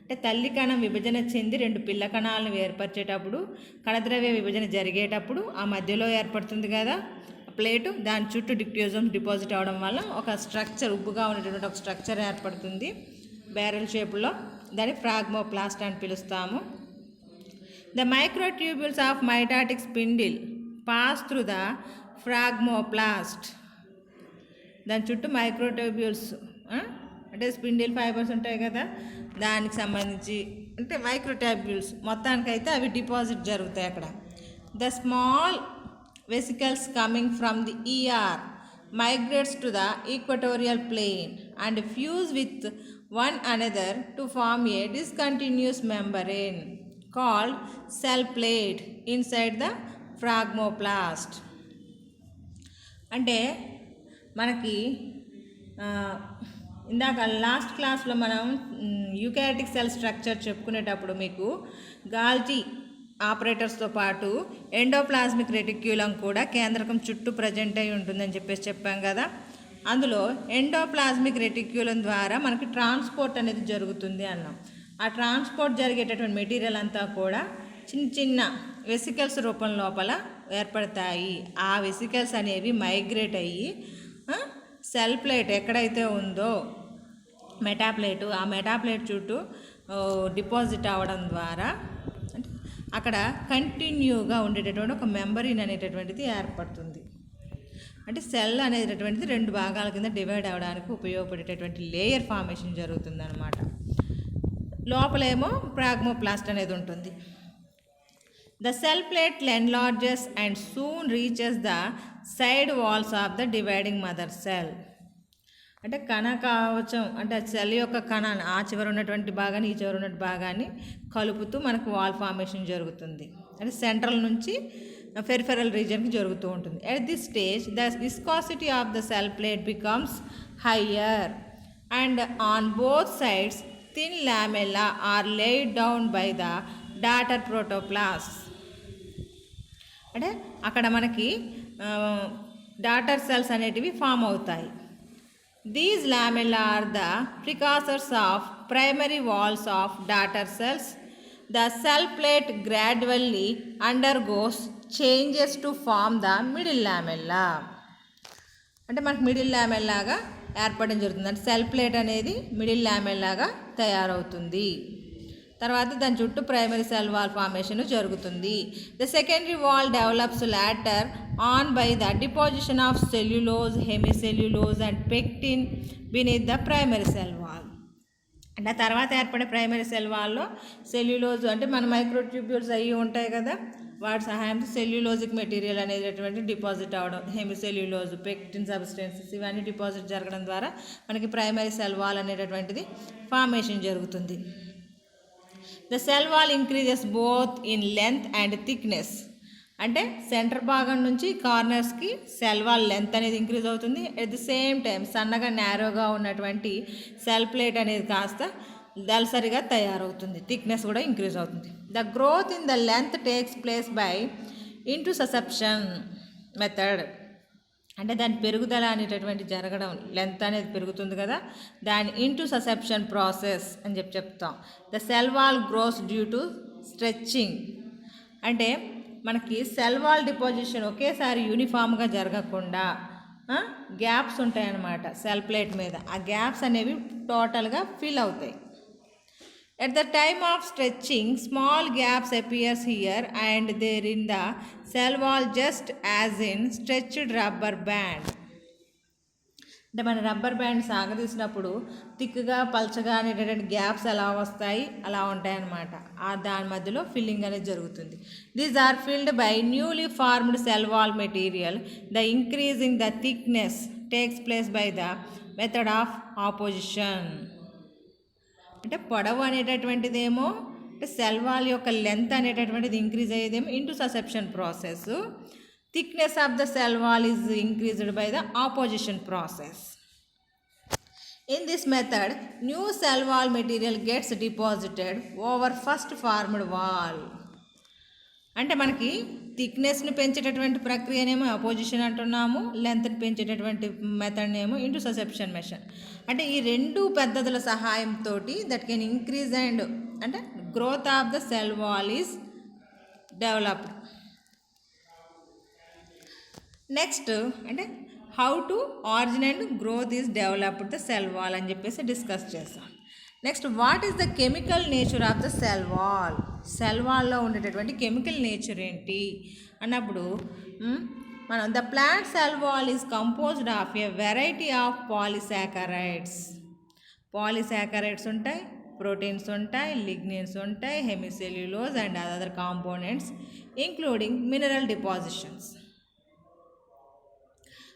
అంటే తల్లి కణం విభజన చెంది 2 పిల్ల కణాలను ఏర్పరిచేటప్పుడు కణద్రవ్య విభజన జరిగేటప్పుడు ఆ మధ్యలో ఏర్పడుతుంది కదా ప్లేటు, దాని చుట్టూ డిక్టియోజోమ్స్ డిపాజిట్ అవడం వల్ల ఒక స్ట్రక్చర్, ఉబ్బుగా ఉన్నటువంటి ఒక స్ట్రక్చర్ ఏర్పడుతుంది బ్యారెల్ షేప్లో. దాన్ని ఫ్రాగ్మోప్లాస్ట్ అని పిలుస్తాము. The microtubules of mitotic spindle pass through the phragmoplast. దాని చుట్టూ మైక్రోట్యూబ్యూల్స్ అంటే స్పిండిల్ ఫైబర్స్ ఉంటాయి కదా, దానికి సంబంధించి అంటే మైక్రోట్యూబ్యూల్స్ మొత్తానికైతే అవి డిపాజిట్ జరుగుతాయి అక్కడ. The small vesicles coming from the ER migrates to the equatorial plane and fuse with one another to form a discontinuous membrane called cell plate inside the phragmoplast. అంటే మనకి ఇందాక లాస్ట్ క్లాస్లో మనం eukaryotic cell structure చెప్పుకునేటప్పుడు మీకు గాల్జీ ఆపరేటర్స్తో పాటు ఎండోప్లాజ్మిక్ reticulum కూడా కేంద్రకం చుట్టూ ప్రజెంట్ అయి ఉంటుందని చెప్పాం కదా. అందులో ఎండోప్లాజ్మిక్ రెటిక్యులం ద్వారా మనకి ట్రాన్స్పోర్ట్ అనేది జరుగుతుంది అన్నాం. ఆ ట్రాన్స్పోర్ట్ జరిగేటటువంటి మెటీరియల్ అంతా కూడా చిన్న చిన్న వెసికల్స్ రూపం లోపల ఏర్పడతాయి. ఆ వెసికల్స్ అనేవి మైగ్రేట్ అయ్యి సెల్ ప్లేట్ ఎక్కడైతే ఉందో మెటాప్లేటు, ఆ మెటాప్లేట్ చుట్టూ డిపాజిట్ అవ్వడం ద్వారా అంటే అక్కడ కంటిన్యూగా ఉండేటటువంటి ఒక మెంబరీన్ అనేటటువంటిది ఏర్పడుతుంది. అంటే సెల్ అనేటటువంటిది 2 భాగాల కింద డివైడ్ అవ్వడానికి ఉపయోగపడేటటువంటి లేయర్ ఫార్మేషన్ జరుగుతుంది అనమాట. లోపలేమో ప్రాగ్మోప్లాస్ట్ అనేది ఉంటుంది. The cell plate enlarges and soon reaches the side walls of the dividing mother cell. అంటే కణ కవచం అంటే సెల్ యొక్క కణాన్ని ఆ చివర ఉన్నటువంటి భాగాన్ని ఈ చివర ఉన్నటువంటి భాగాన్ని కలుపుతూ మనకు వాల్ ఫార్మేషన్ జరుగుతుంది. అంటే సెంట్రల్ నుంచి పెరిఫెరల్ రీజియన్కి జరుగుతూ ఉంటుంది. At this stage the viscosity of the cell plate becomes higher and on both sides thin lamella are laid down by the daughter protoplast. అంటే అక్కడ మనకి డాటర్ సెల్స్ అనేటివి ఫామ్ అవుతాయి. These lamella are the precursors of primary walls of daughter cells. The cell plate gradually undergoes changes to form the middle lamella. అంటే మనకు middle లామెల్లాగా ఏర్పడడం జరుగుతుంది. అంటే సెల్ ప్లేట్ అనేది మిడిల్ లామెల్లాగా తయారవుతుంది. తర్వాత దాని చుట్టూ ప్రైమరీ సెల్ వాల్ ఫార్మేషన్ జరుగుతుంది. The secondary wall develops later on by the deposition of cellulose, hemicellulose and pectin beneath the primary cell wall. అంటే తర్వాత ఏర్పడే ప్రైమరీ సెల్ వాల్లో సెల్యులోజ్ అంటే మన మైక్రోట్యూబ్యూల్స్ అవి ఉంటాయి కదా, వాటి సహాయంతో సెల్యులోజిక్ మెటీరియల్ అనేటటువంటి డిపాజిట్ అవ్వడం, హెమిసెల్యులోజ్, పెక్టిన్ సబ్స్టెన్సెస్ ఇవన్నీ డిపాజిట్ జరగడం ద్వారా మనకి ప్రైమరీ సెల్ వాల్ అనేటటువంటిది ఫార్మేషన్ జరుగుతుంది. The cell wall increases both in length and thickness. అంటే సెంటర్ భాగం నుంచి కార్నర్స్కి సెల్ వాల్ లెంత్ అనేది ఇంక్రీజ్ అవుతుంది. ఎట్ ది సేమ్ టైం సన్నగా నారోగా ఉన్నటువంటి సెల్ ప్లేట్ అనేది కాస్త దళసరిగా తయారవుతుంది, థిక్నెస్ కూడా ఇంక్రీజ్ అవుతుంది. The growth in the length takes place by intussusception method. అంటే దాని పెరుగుదల అనేటటువంటి జరగడం, లెంత్ అనేది పెరుగుతుంది కదా, దాని ఇంటూసెప్షన్ ప్రాసెస్ అని చెప్తాం. The cell wall gross due to stretching. అంటే మనకి సెల్ వాల్ డిపాజిషన్ ఒకేసారి యూనిఫామ్గా జరగకుండా గ్యాప్స్ ఉంటాయన్నమాట సెల్ ప్లేట్ మీద. ఆ గ్యాప్స్ అనేవి టోటల్గా ఫిల్ అవుతాయి. At the time of stretching, small gaps appears here and there in the cell wall, just as in stretched rubber band. అంటే మన రబ్బర్ బ్యాండ్ సాగదీసినప్పుడు థిక్గా పల్చగా అనేటటువంటి గ్యాప్స్ ఎలా వస్తాయి అలా ఉంటాయన్నమాట. దాని మధ్యలో ఫిల్లింగ్ అనేది జరుగుతుంది. These are filled by newly formed cell wall material. The increasing the thickness takes place by the method of apposition. అంటే పొడవు అనేటటువంటిదేమో అంటే సెల్ వాల్ యొక్క లెంత్ అనేటటువంటిది ఇంక్రీజ్ అయ్యేదేమో intussusception process. Thickness of the cell wall is increased by the apposition process. In this method new cell wall material gets deposited over first formed wall. అంటే మనకి థిక్నెస్ని పెంచేటటువంటి ప్రక్రియనేమో opposition అంటున్నాము, లెంత్ని పెంచేటటువంటి మెథడ్నేమో ఇంటూసెప్షన్ method. అంటే ఈ 2 పద్ధతుల సహాయంతో దట్ కెన్ ఇంక్రీజ్ అండ్ అంటే growth of the cell wall is developed. Next అంటే how to origin and growth is developed the cell wall అని చెప్పేసి డిస్కస్ చేస్తాం. Next what is the chemical nature of the cell wall. Cell వాల్లో ఉండేటటువంటి chemical nature ఏంటి అన్నప్పుడు మనం the plant cell wall is composed of a variety of polysaccharides. Polysaccharides ఉంటాయి, proteins ఉంటాయి, లిగ్నిన్స్ ఉంటాయి, hemicellulose and other components including mineral depositions.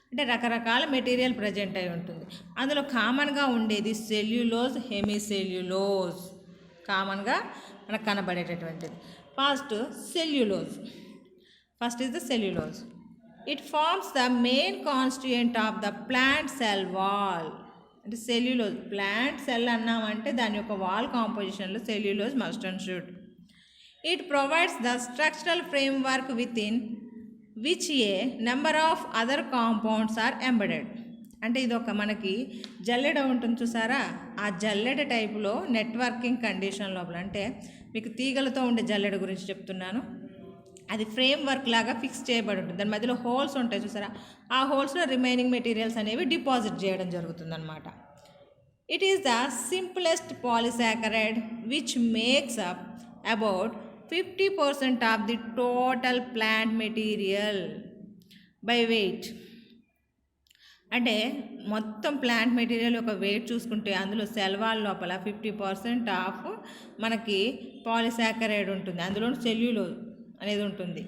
అంటే రకరకాల మెటీరియల్ ప్రజెంట్ అయి ఉంటుంది. అందులో కామన్గా ఉండేది సెల్యులోజ్, హెమిసెల్యులోజ్ కామన్గా మనకు కనబడేటటువంటిది. First cellulose. First is the cellulose. It forms the main constituent of the plant cell wall. అంటే సెల్యులోజ్ ప్లాంట్ సెల్ అన్నామంటే దాని యొక్క వాల్ కాంపోజిషన్లో cellulose must and should. It provides the structural framework within which a number of other compounds are embedded. అంటే ఇది ఒక మనకి జల్లెడ ఉంటుంది చూసారా, ఆ జల్లెడ టైపులో నెట్వర్కింగ్ కండిషన్ లోపల, అంటే మీకు తీగలతో ఉండే జల్లెడ గురించి చెప్తున్నాను. అది ఫ్రేమ్ వర్క్ లాగా ఫిక్స్ చేయబడి ఉంటుంది. దాని మధ్యలో హోల్స్ ఉంటాయి చూసారా, ఆ హోల్స్లో రిమైనింగ్ మెటీరియల్స్ అనేవి డిపాజిట్ చేయడం జరుగుతుంది అనమాట. It is the simplest polysaccharide which makes up about 50% of the total plant material by weight. అంటే మొత్తం ప్లాంట్ మెటీరియల్ ఒక వెయిట్ చూసుకుంటే అందులో సెల్ వాల్ లోపల 50% ఆఫ్ మనకి పాలిసాకరైడ్ ఉంటుంది. అందులో సెల్యులోజ్ అనేది ఉంటుంది.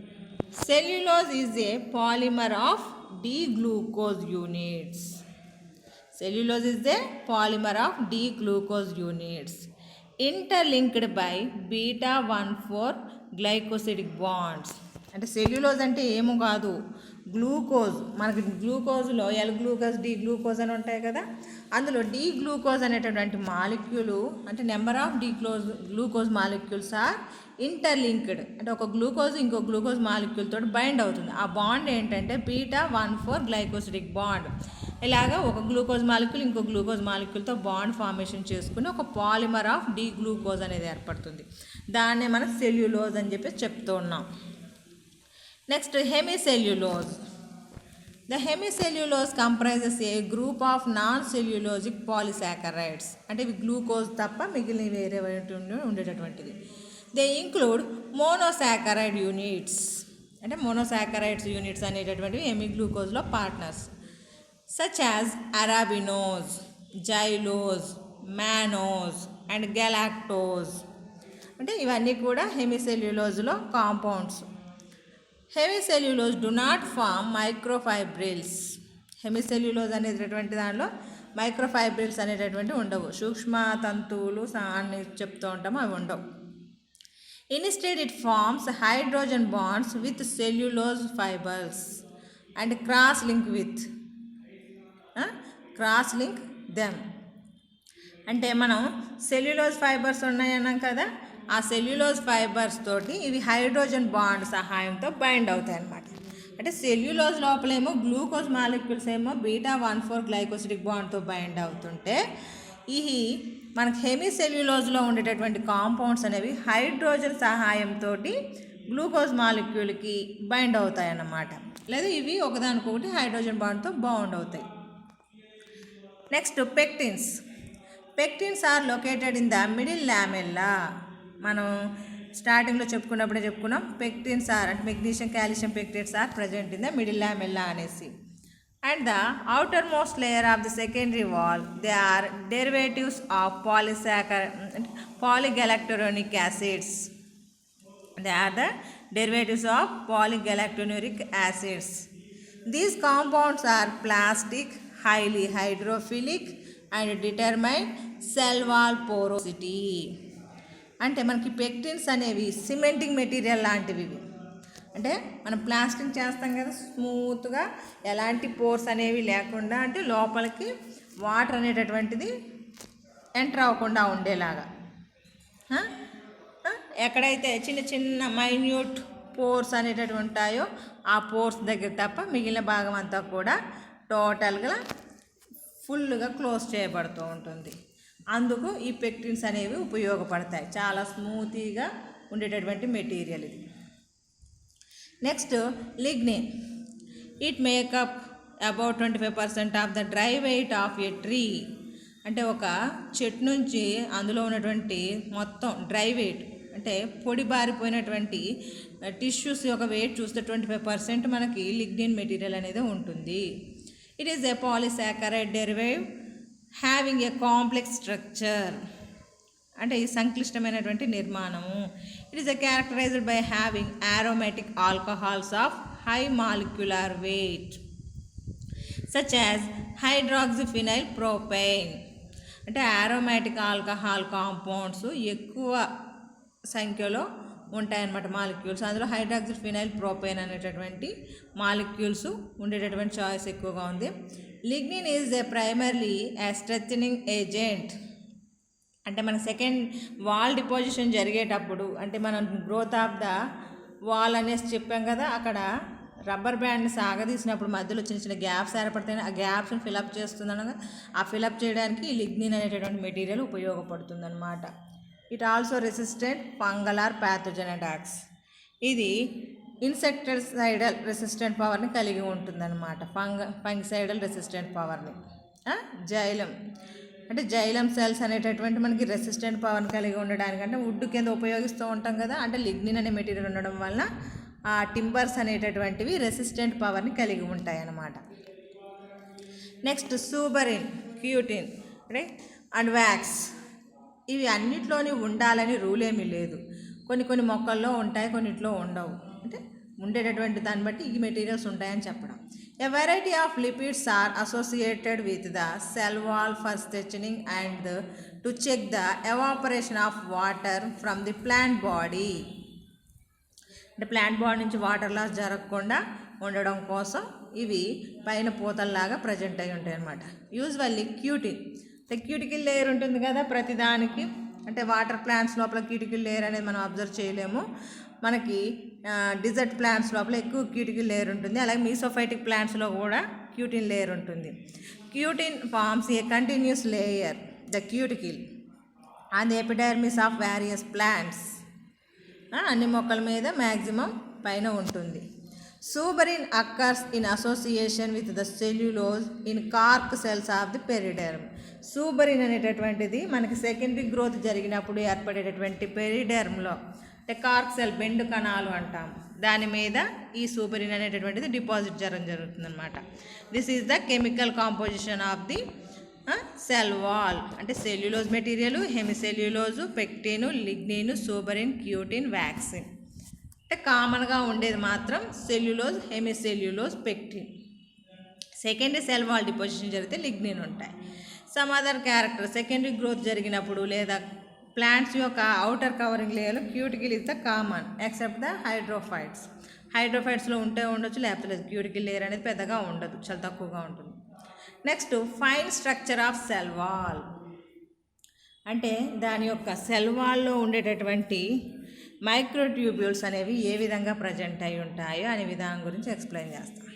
Cellulose is a polymer of D-glucose units. Cellulose is a polymer of D-glucose units interlinked by beta-1,4 glycosidic bonds. అంటే సెల్యులోజ్ అంటే ఏమో కాదు, గ్లూకోజ్. మనకి గ్లూకోజ్లో ఎల్ గ్లూకోజ్, డి గ్లూకోజ్ అని ఉంటాయి కదా, అందులో డి గ్లూకోజ్ అనేటటువంటి మాలిక్యూలు అంటే number of glucose molecules are interlinked. అంటే ఒక గ్లూకోజ్ ఇంకో గ్లూకోజ్ మాలిక్యూల్ తోటి బైండ్ అవుతుంది. ఆ బాండ్ ఏంటంటే బీటా-1,4 గ్లైకోసిడిక్ బాండ్. ఇలాగా ఒక గ్లూకోజ్ మాలిక్యూల్ ఇంకో గ్లూకోజ్ మాలిక్యూల్తో బాండ్ ఫార్మేషన్ చేసుకుని ఒక పాలిమర్ ఆఫ్ డి గ్లూకోజ్ అనేది ఏర్పడుతుంది. దాన్నే మనం సెల్యులోజ్ అని చెప్పి చెప్తూ ఉన్నాం. Next hemicellulose. The hemicellulose comprises a group of non-cellulosic polysaccharides. అంటే ఇవి గ్లూకోజ్ తప్ప మిగిలిన వేరే ఉండేటటువంటిది. They include monosaccharide units. అంటే మోనోసాకరైడ్స్ యూనిట్స్ అనేటటువంటివి హెమిగ్లూకోజ్లో partners. Such as arabinose, xylose, mannose and galactose. అంటే ఇవన్నీ కూడా హెమిసెల్యులోజ్లో compounds. Hemicellulose do not form microfibrils. Hemicellulose అనేటటువంటి దాంట్లో మైక్రోఫైబ్రిల్స్ అనేటటువంటివి ఉండవు. సూక్ష్మ తంతువులు అని చెప్తూ ఉంటాము, అవి ఉండవు. Instead it forms hydrogen bonds with cellulose fibres and cross link them. అంటే మనం సెల్యులోజ్ ఫైబర్స్ ఉన్నాయన్నాం కదా, ఆ సెల్యులోజ్ ఫైబర్స్ తోటి ఇవి హైడ్రోజన్ బాండ్ సహాయంతో బైండ్ అవుతాయి అన్నమాట. అంటే సెల్యులోజ్ లోపలేమో గ్లూకోజ్ మాలిక్యూల్స్ ఏమో బీటా-1,4 గ్లైకోసిడిక్ బాండ్తో బైండ్ అవుతుంటే, ఈ మనకు హెమిసెల్యులోజ్లో ఉండేటటువంటి కాంపౌండ్స్ అనేవి హైడ్రోజన్ సహాయంతో గ్లూకోజ్ మాలిక్యూల్కి బైండ్ అవుతాయి అన్నమాట. లేదా ఇవి ఒకదానికొకటి హైడ్రోజన్ బాండ్తో బాండ్ అవుతాయి. Next pectins. Pectins are located in the middle lamella. మనం స్టార్టింగ్లో చెప్పుకున్నాం పెక్టిన్స్ ఆర్ అంటే magnesium, calcium pectates are present in the middle lamella అనేసి. And the outermost layer of the secondary wall they are derivatives of polygalactonic acids. They are the derivatives of polygalactonic acids. These compounds are plastic, highly hydrophilic and determine cell wall porosity. అంటే మనకి పెక్టిన్స్ అనేవి cementing material లాంటివి. అంటే మనం plastering చేస్తాం కదా, స్మూత్గా ఎలాంటి పోర్స్ అనేవి లేకుండా, అంటే లోపలికి వాటర్ అనేటటువంటిది ఎంటర్ అవ్వకుండా ఉండేలాగా. ఎక్కడైతే చిన్న చిన్న మైన్యూట్ పోర్స్ అనేటటువంటి ఉంటాయో ఆ పోర్స్ దగ్గర తప్ప మిగిలిన భాగం అంతా కూడా టోటల్గా ఫుల్గా క్లోజ్ చేయబడుతూ ఉంటుంది. అందుకు ఈ పెక్టిన్స్ అనేవి ఉపయోగపడతాయి. చాలా స్మూతీగా ఉండేటటువంటి మెటీరియల్ ఇది. Next lignin. It makeup about 25% of the dry weight of A tree. అంటే ఒక చెట్టు నుంచి అందులో ఉన్నటువంటి మొత్తం డ్రై వెయిట్ అంటే పొడి బారిపోయినటువంటి టిష్యూస్ యొక్క వెయిట్ చూస్తే 25% మనకి లిగ్నిన్ మెటీరియల్ అనేది ఉంటుంది. It is a polysaccharide derivative having a complex structure. అంటే ఈ సంక్లిష్టమైనటువంటి నిర్మాణము. It is characterized by having aromatic alcohols of high molecular weight such as hydroxyphenyl propane. అంటే aromatic alcohol కాంపౌండ్స్ ఎక్కువ సంఖ్యలో ఉంటాయన్నమాట మాలిక్యూల్స్. అందులో హైడ్రాక్సిఫినైల్ ప్రోపేన్ అనేటటువంటి మాలిక్యూల్స్ ఉండేటటువంటి చాయిస్ ఎక్కువగా ఉంది. Lignin is a primarily A strengthening agent. అంటే మన సెకండ్ వాల్ డిపోజిషన్ జరిగేటప్పుడు, అంటే మనం గ్రోత్ ఆఫ్ ద వాల్ అనేసి చెప్పాం కదా, అక్కడ రబ్బర్ బ్యాండ్ని సాగదీసినప్పుడు మధ్యలో చిన్న చిన్న గ్యాప్స్ ఏర్పడతాయి. ఆ గ్యాప్స్ని ఫిలప్ చేస్తుందనగా ఆ ఫిలప్ చేయడానికి లిగ్నిన్ అనేటటువంటి మెటీరియల్ ఉపయోగపడుతుంది అన్నమాట. It also resistant fungal or pathogen attacks. ఇది ఇన్సెక్టిసైడల్ రెసిస్టెంట్ పవర్ని కలిగి ఉంటుందన్నమాట. ఫంగిసైడల్ రెసిస్టెంట్ పవర్ని. జైలం అంటే జైలం సెల్స్ అనేటటువంటి మనకి రెసిస్టెంట్ పవర్ని కలిగి ఉండడానికంటే వుడ్ కింద ఉపయోగిస్తూ ఉంటాం కదా, అంటే లిగ్నిన్ అనే మెటీరియల్ ఉండడం వల్ల ఆ టింబర్స్ అనేటటువంటివి రెసిస్టెంట్ పవర్ని కలిగి ఉంటాయి అన్నమాట. Next suberin, cutin and wax. ఇవి అన్నిట్లోని ఉండాలని రూల్ ఏమీ లేదు. కొన్ని మొక్కల్లో ఉంటాయి, కొన్నిట్లో ఉండవు. అంటే ఉండేటటువంటి దాన్ని బట్టి ఈ మెటీరియల్స్ ఉంటాయని చెప్పడం. A variety of lipids are associated with the cell wall for strengthening and to check the evaporation of water from the plant body. అంటే ప్లాంట్ బాడీ నుంచి వాటర్ లాస్ జరగకుండా ఉండడం కోసం ఇవి పైన పూతల్లాగా ప్రజెంట్ అయి ఉంటాయి అన్నమాట. యూజువల్లీ క్యూటిన్, క్యూటికల్ లేయర్ ఉంటుంది కదా ప్రతిదానికి. అంటే వాటర్ ప్లాంట్స్ లోపల క్యూటికల్ లేయర్ అనేది మనం అబ్జర్వ్ చేయలేము. మనకి డిజర్ట్ ప్లాంట్స్ లోపల ఎక్కువ క్యూటికల్ లేయర్ ఉంటుంది. అలాగే మీసోఫైటిక్ ప్లాంట్స్లో కూడా క్యూటిన్ లేయర్ ఉంటుంది. Cutin forms a continuous layer, the cuticle, on the epidermis of various plants. అన్ని మొక్కల మీద మ్యాక్సిమం పైన ఉంటుంది. Suberin occurs in association with the cellulose in cork cells of the periderm. Suberin అనేటటువంటిది మనకి సెకండరీ గ్రోత్ జరిగినప్పుడు ఏర్పడేటటువంటి పెరిడర్మ్లో, అంటే కార్క్ సెల్ బెండు కణాలు అంటాం, దాని మీద ఈ సూబరిన్ అనేటటువంటిది డిపాజిట్ జరుగుతుంది అనమాట. This is the chemical composition of the cell wall. అంటే cellulose material, hemicellulose, pectin, lignin, suberin, cutin, waxes. అంటే కామన్గా ఉండేది మాత్రం cellulose, hemicellulose, pectin. Secondary cell wall deposition జరిగితే లిగ్నిన్ ఉంటాయి. Some other character, secondary growth జరిగినప్పుడు లేదా ప్లాంట్స్ యొక్క అవుటర్ కవరింగ్ లేయర్లో cuticle is the common except the hydrophytes. హైడ్రోఫైట్స్లో ఉండొచ్చు, లేకపోతే లేదు. క్యూటికల్ లేయర్ అనేది పెద్దగా ఉండదు, చాలా తక్కువగా ఉంటుంది. Next fine structure of cell wall. అంటే దాని యొక్క సెల్ వాల్లో ఉండేటటువంటి మైక్రోట్యూబ్యూల్స్ అనేవి ఏ విధంగా ప్రజెంట్ అయి ఉంటాయో అనే విధానం గురించి ఎక్స్ప్లెయిన్ చేస్తాం.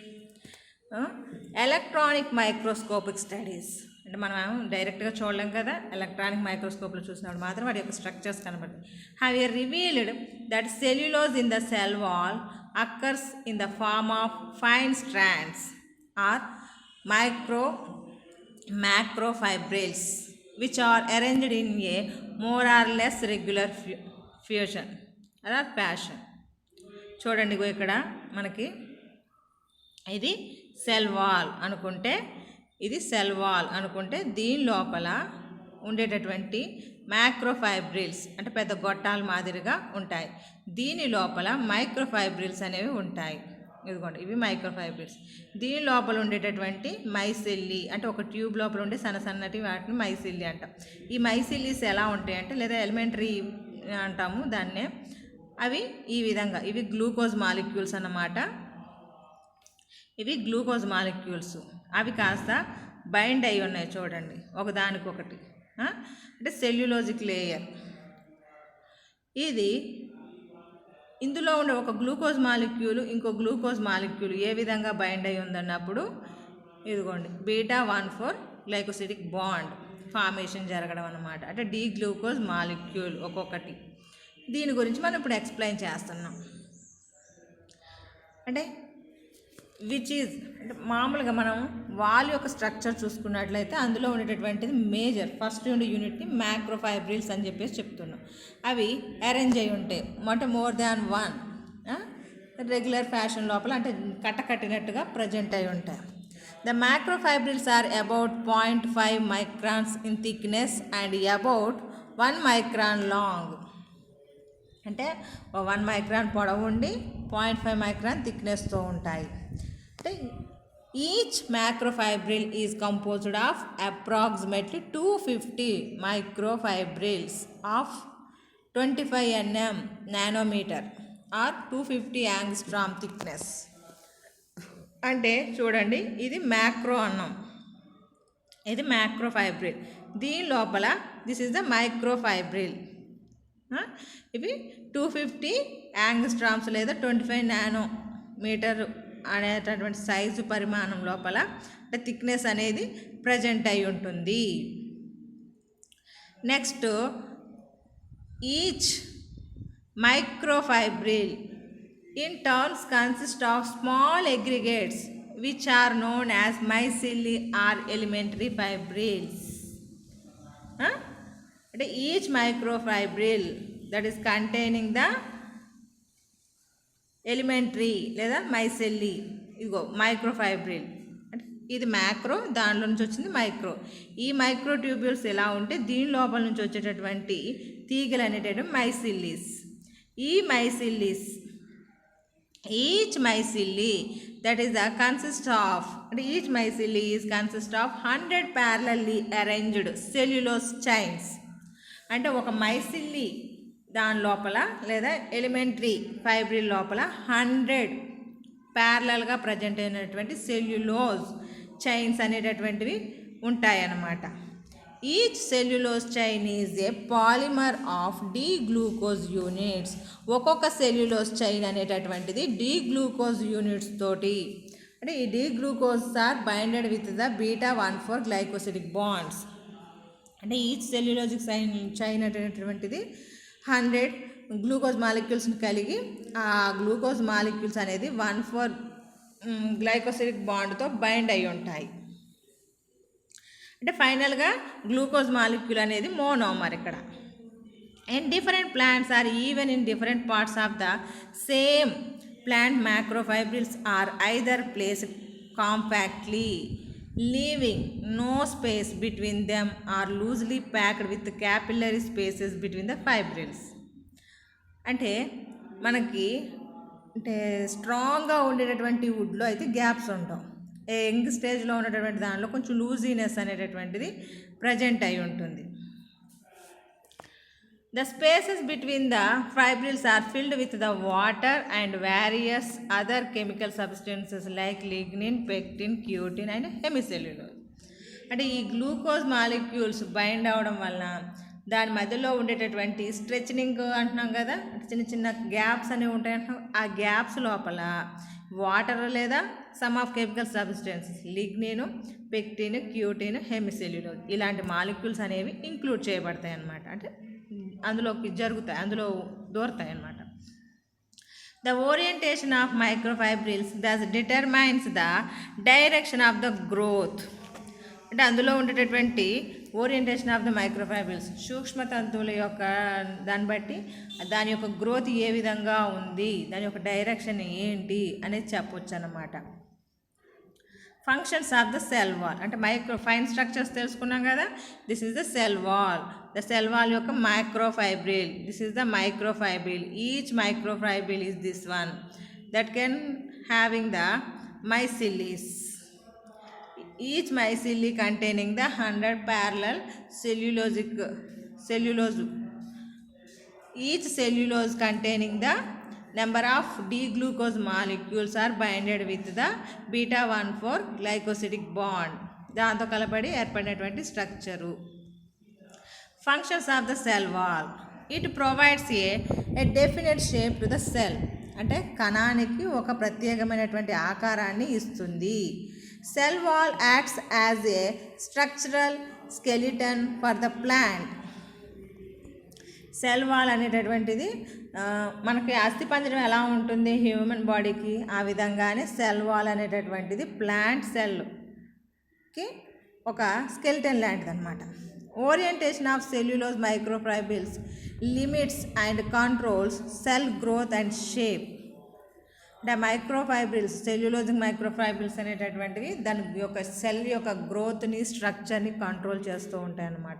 Electronic microscopic studies. అంటే మనం డైరెక్ట్గా చూడలేం కదా, ఎలక్ట్రానిక్ మైక్రోస్కోప్లో చూసినప్పుడు మాత్రం వాటి యొక్క స్ట్రక్చర్స్ కనబడతాయి. Have you revealed that cellulose in the cell wall occurs in the form of fine strands or macrofibrils which are arranged in a more or less regular fashion. చూడండి ఇక్కడ మనకి ఇది సెల్ వాల్ అనుకుంటే, దీని లోపల ఉండేటటువంటి మ్యాక్రోఫైబ్రిల్స్ అంటే పెద్ద గొట్టాల మాదిరిగా ఉంటాయి. దీని లోపల మైక్రోఫైబ్రిల్స్ అనేవి ఉంటాయి. ఇదిగోండి, ఇవి మైక్రోఫైబ్రిల్స్. దీని లోపల ఉండేటటువంటి మైసెల్లి అంటే ఒక ట్యూబ్ లోపల ఉండే సన్నటి వాటిని మైసెల్లి అంటాం. ఈ మైసెల్లీస్ ఎలా ఉంటాయంటే, లేదా ఎలిమెంటరీ అంటాము దాన్నే. అవి ఈ విధంగా, ఇవి గ్లూకోజ్ మాలిక్యూల్స్ అన్నమాట. ఇవి గ్లూకోజ్ మాలిక్యూల్స్. అవి కాస్త బైండ్ అయి ఉన్నాయి చూడండి ఒకదానికొకటి. అంటే సెల్యులోజిక్ లేయర్. ఇది ఇందులో ఉండే ఒక గ్లూకోజ్ మాలిక్యూల్ ఇంకో గ్లూకోజ్ మాలిక్యూల్ ఏ విధంగా బైండ్ అయి ఉందన్నప్పుడు ఇదిగోండి β14 గ్లైకోసిడిక్ బాండ్ ఫార్మేషన్ జరగడం అన్నమాట. అంటే డీ గ్లూకోజ్ మాలిక్యూల్ ఒక్కొక్కటి. దీని గురించి మనం ఇప్పుడు ఎక్స్ప్లెయిన్ చేస్తున్నాం. అంటే విచ్ ఈజ్ అంటే మామూలుగా మనం వాల్ యొక్క స్ట్రక్చర్ చూసుకున్నట్లయితే అందులో ఉండేటటువంటిది మేజర్ ఫస్ట్ ఉండే యూనిట్ని మ్యాక్రోఫైబ్రిల్స్ అని చెప్పేసి చెప్తున్నాం. అవి అరేంజ్ అయి ఉంటాయి more than one regular fashion లోపల, అంటే కట్టకట్టినట్టుగా ప్రజెంట్ అయి ఉంటాయి. The macrofibrils are about 0.5 microns in thickness and about 1 micron long. అంటే 1 మైక్రాన్ పొడవు ఉండి 0.5 మైక్రాన్ థిక్నెస్తో ఉంటాయి. అంటే each macrofibril is composed of approximately 250 microfibrils of 25 nm nanometer or 250 angstrom thickness. అంటే చూడండి, ఇది మ్యాక్రో అన్నాం, ఇది మ్యాక్రోఫైబ్రిల్. దీని లోపల దిస్ ఈజ్ ద మైక్రోఫైబ్రిల్. ఇవి 250 యాంగ్స్ట్రామ్స్ లేదా 25 నానోమీటర్ అనేటటువంటి సైజు పరిమాణం లోపల అంటే థిక్నెస్ అనేది ప్రజెంట్ అయి ఉంటుంది. Next each microfibril in turns consist of small aggregates which are known as myceli or elementary fibrils. అంటే each microfibril that is containing the elementary లేదా మైసెల్లి. ఇదిగో మైక్రోఫైబ్రిల్ అంటే ఇది మ్యాక్రో, దానిలో నుంచి వచ్చింది మైక్రో. ఈ మైక్రో ట్యూబ్యూల్స్ ఎలా ఉంటే దీని లోపల నుంచి వచ్చేటటువంటి తీగలు అనేటటువంటి మైసిల్లీస్. ఈ micelles each micelle that is consist of అంటే each micelle is consist of 100 parallelly arranged cellulose chains. అంటే ఒక మైసిల్లీ దాని లోపల లేదా ఎలిమెంటరీ ఫైబ్రిల్ లోపల 100 ప్యారలల్గా ప్రజెంట్ అయినటువంటి సెల్యులోజ్ చైన్స్ అనేటటువంటివి ఉంటాయన్నమాట. Each cellulose chain is a polymer of D glucose units. ఒక్కొక్క సెల్యులోజ్ చైన్ అనేటటువంటిది డి గ్లూకోజ్ యూనిట్స్ తోటి అంటే ఈ D glucose are binded with the β14 glycosidic bonds. అంటే ఈచ్ సెల్యులోజిక్ చైన్ అనేటటువంటిది 100 గ్లూకోజ్ మాలిక్యూల్స్ని కలిగి ఆ గ్లూకోజ్ మాలిక్యూల్స్ అనేది 14 గ్లైకోసిడిక్ బాండ్తో బైండ్ అయి ఉంటాయి. అంటే ఫైనల్గా గ్లూకోజ్ మాలిక్యూల్ అనేది మోనోమర్ ఇక్కడ. And different plants or even in different parts of the same plant microfibrils are either placed compactly leaving no space between them or loosely packed with capillary spaces between the fibrils. అంటే మనకి అంటే స్ట్రాంగ్గా ఉండేటటువంటి వుడ్లో అయితే gaps ఉంటాం. Young స్టేజ్లో ఉన్నటువంటి దానిలో కొంచెం లూజీనెస్ అనేటటువంటిది ప్రజెంట్ అయి ఉంటుంది. The spaces between the fibrils are filled with the water and various other chemical substances like lignin, pectin, cutin and hemicellulose. అంటే ఈ గ్లూకోజ్ మాలిక్యూల్స్ బైండ్ అవడం వలన దాని మధ్యలో ఉండేటటువంటి స్ట్రెచ్నింగ్ అంటున్నాం కదా, చిన్న చిన్న గ్యాప్స్ అనేవి ఉంటాయి అంటున్నాం. ఆ గ్యాప్స్ లోపల వాటర్ లేదా some of chemical substances lignin, pectin, cutin, hemicellulose ఇలాంటి మాలిక్యూల్స్ అనేవి ఇంక్లూడ్ చేయబడతాయి అన్నమాట. అంటే అందులోకి జరుగుతాయి, అందులో దూరతాయి అన్నమాట. The orientation of microfibrils thus determines the direction of the growth. అంటే అందులో ఉండేటటువంటి ఓరియంటేషన్ ఆఫ్ ద మైక్రోఫైబ్రిల్స్ సూక్ష్మ తంతువుల యొక్క దాన్ని బట్టి దాని యొక్క గ్రోత్ ఏ విధంగా ఉంది, దాని యొక్క డైరెక్షన్ ఏంటి అనేది చెప్పొచ్చు అన్నమాట. Functions of the cell wall అంటే ఫైన్ స్ట్రక్చర్స్ తెలుసుకున్నాం కదా. This is the cell wall. The cell wall యొక్క microfibril. This is the microfibril. Each microfibril is this one that can having the mycelies. Each myceli containing the 100 parallel cellulose. Each cellulose containing the number of D-glucose molecules are binded with the β14 glycosidic bond. దాంతో కలపడి ఏర్పడినటువంటి structure. Functions of the cell wall. It provides A definite shape to the cell. అంటే కణానికి ఒక ప్రత్యేకమైనటువంటి ఆకారాన్ని ఇస్తుంది. Cell wall acts as a structural skeleton for the plant. Cell wall అనేటటువంటిది మనకి అస్థిపంజరం ఎలా ఉంటుంది హ్యూమన్ బాడీకి, ఆ విధంగానే సెల్ వాల్ అనేటటువంటిది ప్లాంట్ సెల్కి ఒక స్కెలిటన్ లాంటిది అనమాట. Orientation of cellulose microfibrils limits and controls cell growth and shape. అంటే మైక్రోఫైబ్రిల్స్ సెల్యులోజిక్ మైక్రోఫైబ్రిల్స్ అనేటటువంటివి దాని యొక్క సెల్ యొక్క గ్రోత్ని స్ట్రక్చర్ని కంట్రోల్ చేస్తూ ఉంటాయి అన్నమాట.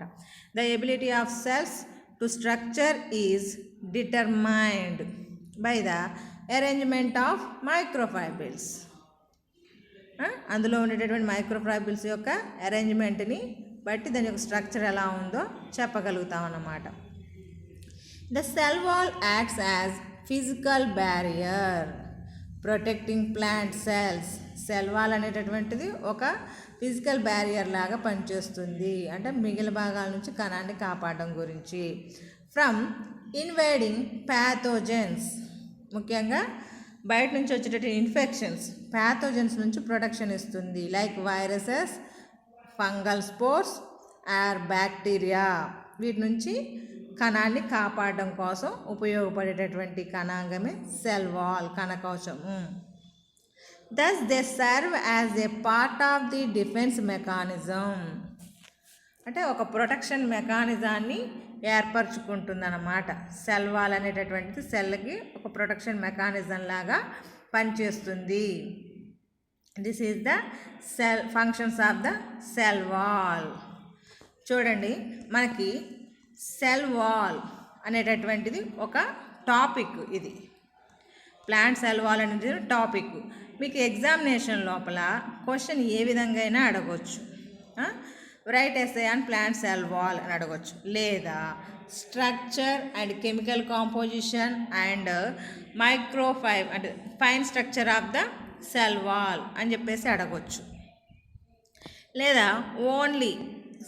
The ability of cells to structure is determined by the arrangement of microfibrils. అందులో ఉండేటటువంటి మైక్రోఫైబ్రిల్స్ యొక్క అరేంజ్మెంట్ని బట్టి దాని యొక్క స్ట్రక్చర్ ఎలా ఉందో చెప్పగలుగుతాం అన్నమాట. The cell wall acts as physical barrier protecting plant cells. Cell wall అనేటటువంటిది ఒక ఫిజికల్ బ్యారియర్ లాగా పనిచేస్తుంది. అంటే మిగిలిన భాగాల నుంచి కణాన్ని కాపాడడం గురించి. ఫ్రమ్ ఇన్వైడింగ్ ప్యాథోజెన్స్, ముఖ్యంగా బయట నుంచి వచ్చేటటువంటి ఇన్ఫెక్షన్స్ ప్యాథోజెన్స్ నుంచి ప్రొటెక్షన్ ఇస్తుంది. Like viruses, fungal spores or bacteria. వీటి నుంచి కణాన్ని కాపాడడం కోసం ఉపయోగపడేటటువంటి కణాంగమే సెల్ వాల్, కణకవచము. Thus they serve as a part of the defence mechanism. అంటే ఒక ప్రొటెక్షన్ మెకానిజాన్ని ఏర్పరచుకుంటుందన్నమాట. సెల్ వాల్ అనేటటువంటిది సెల్కి ఒక ప్రొటెక్షన్ మెకానిజం లాగా పనిచేస్తుంది. This is the cell functions of the cell wall. చూడండి, మనకి సెల్ వాల్ అనేటటువంటిది ఒక టాపిక్. ఇది ప్లాంట్ సెల్ వాల్ అనేది టాపిక్. మీకు ఎగ్జామినేషన్ లోపల క్వశ్చన్ ఏ విధంగా అయినా అడగవచ్చు. Write essay on plant cell wall అని అడగవచ్చు, లేదా structure and chemical composition and అంటే fine structure of the cell wall అని చెప్పేసి అడగవచ్చు, లేదా ఓన్లీ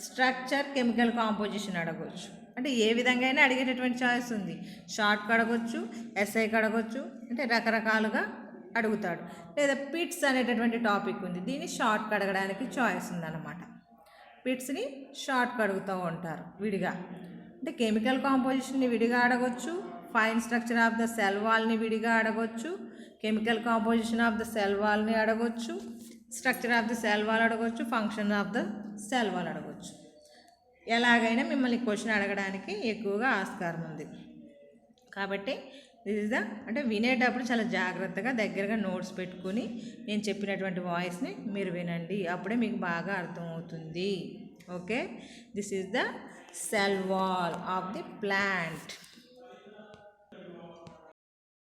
స్ట్రక్చర్ కెమికల్ కాంపోజిషన్ అడగవచ్చు. అంటే ఏ విధంగా అయినా అడిగేటటువంటి చాయిస్ ఉంది. షార్ట్కి అడగవచ్చు, ఎస్ఐకి అడగవచ్చు, అంటే రకరకాలుగా అడుగుతాడు. లేదా పిట్స్ అనేటటువంటి టాపిక్ ఉంది, దీన్ని షార్ట్కి అడగడానికి చాయిస్ ఉందన్నమాట. పిట్స్ని షార్ట్కి అడుగుతూ ఉంటారు విడిగా. అంటే కెమికల్ కాంపోజిషన్ని విడిగా అడగవచ్చు, fine structure of the cell వాల్ని విడిగా అడగవచ్చు, chemical composition of the cell వాల్ని అడగవచ్చు, structure of the cell wall అడగవచ్చు, function of the cell wall అడగవచ్చు. ఎలాగైనా మిమ్మల్ని క్వశ్చన్ అడగడానికి ఎక్కువగా ఆస్కారం ఉంది. కాబట్టి దిస్ ఇస్ ద అంటే వినేటప్పుడు చాలా జాగ్రత్తగా దగ్గరగా నోట్స్ పెట్టుకుని నేను చెప్పినటువంటి వాయిస్ని మీరు వినండి, అప్పుడే మీకు బాగా అర్థమవుతుంది. Okay, this is the cell wall of the plant.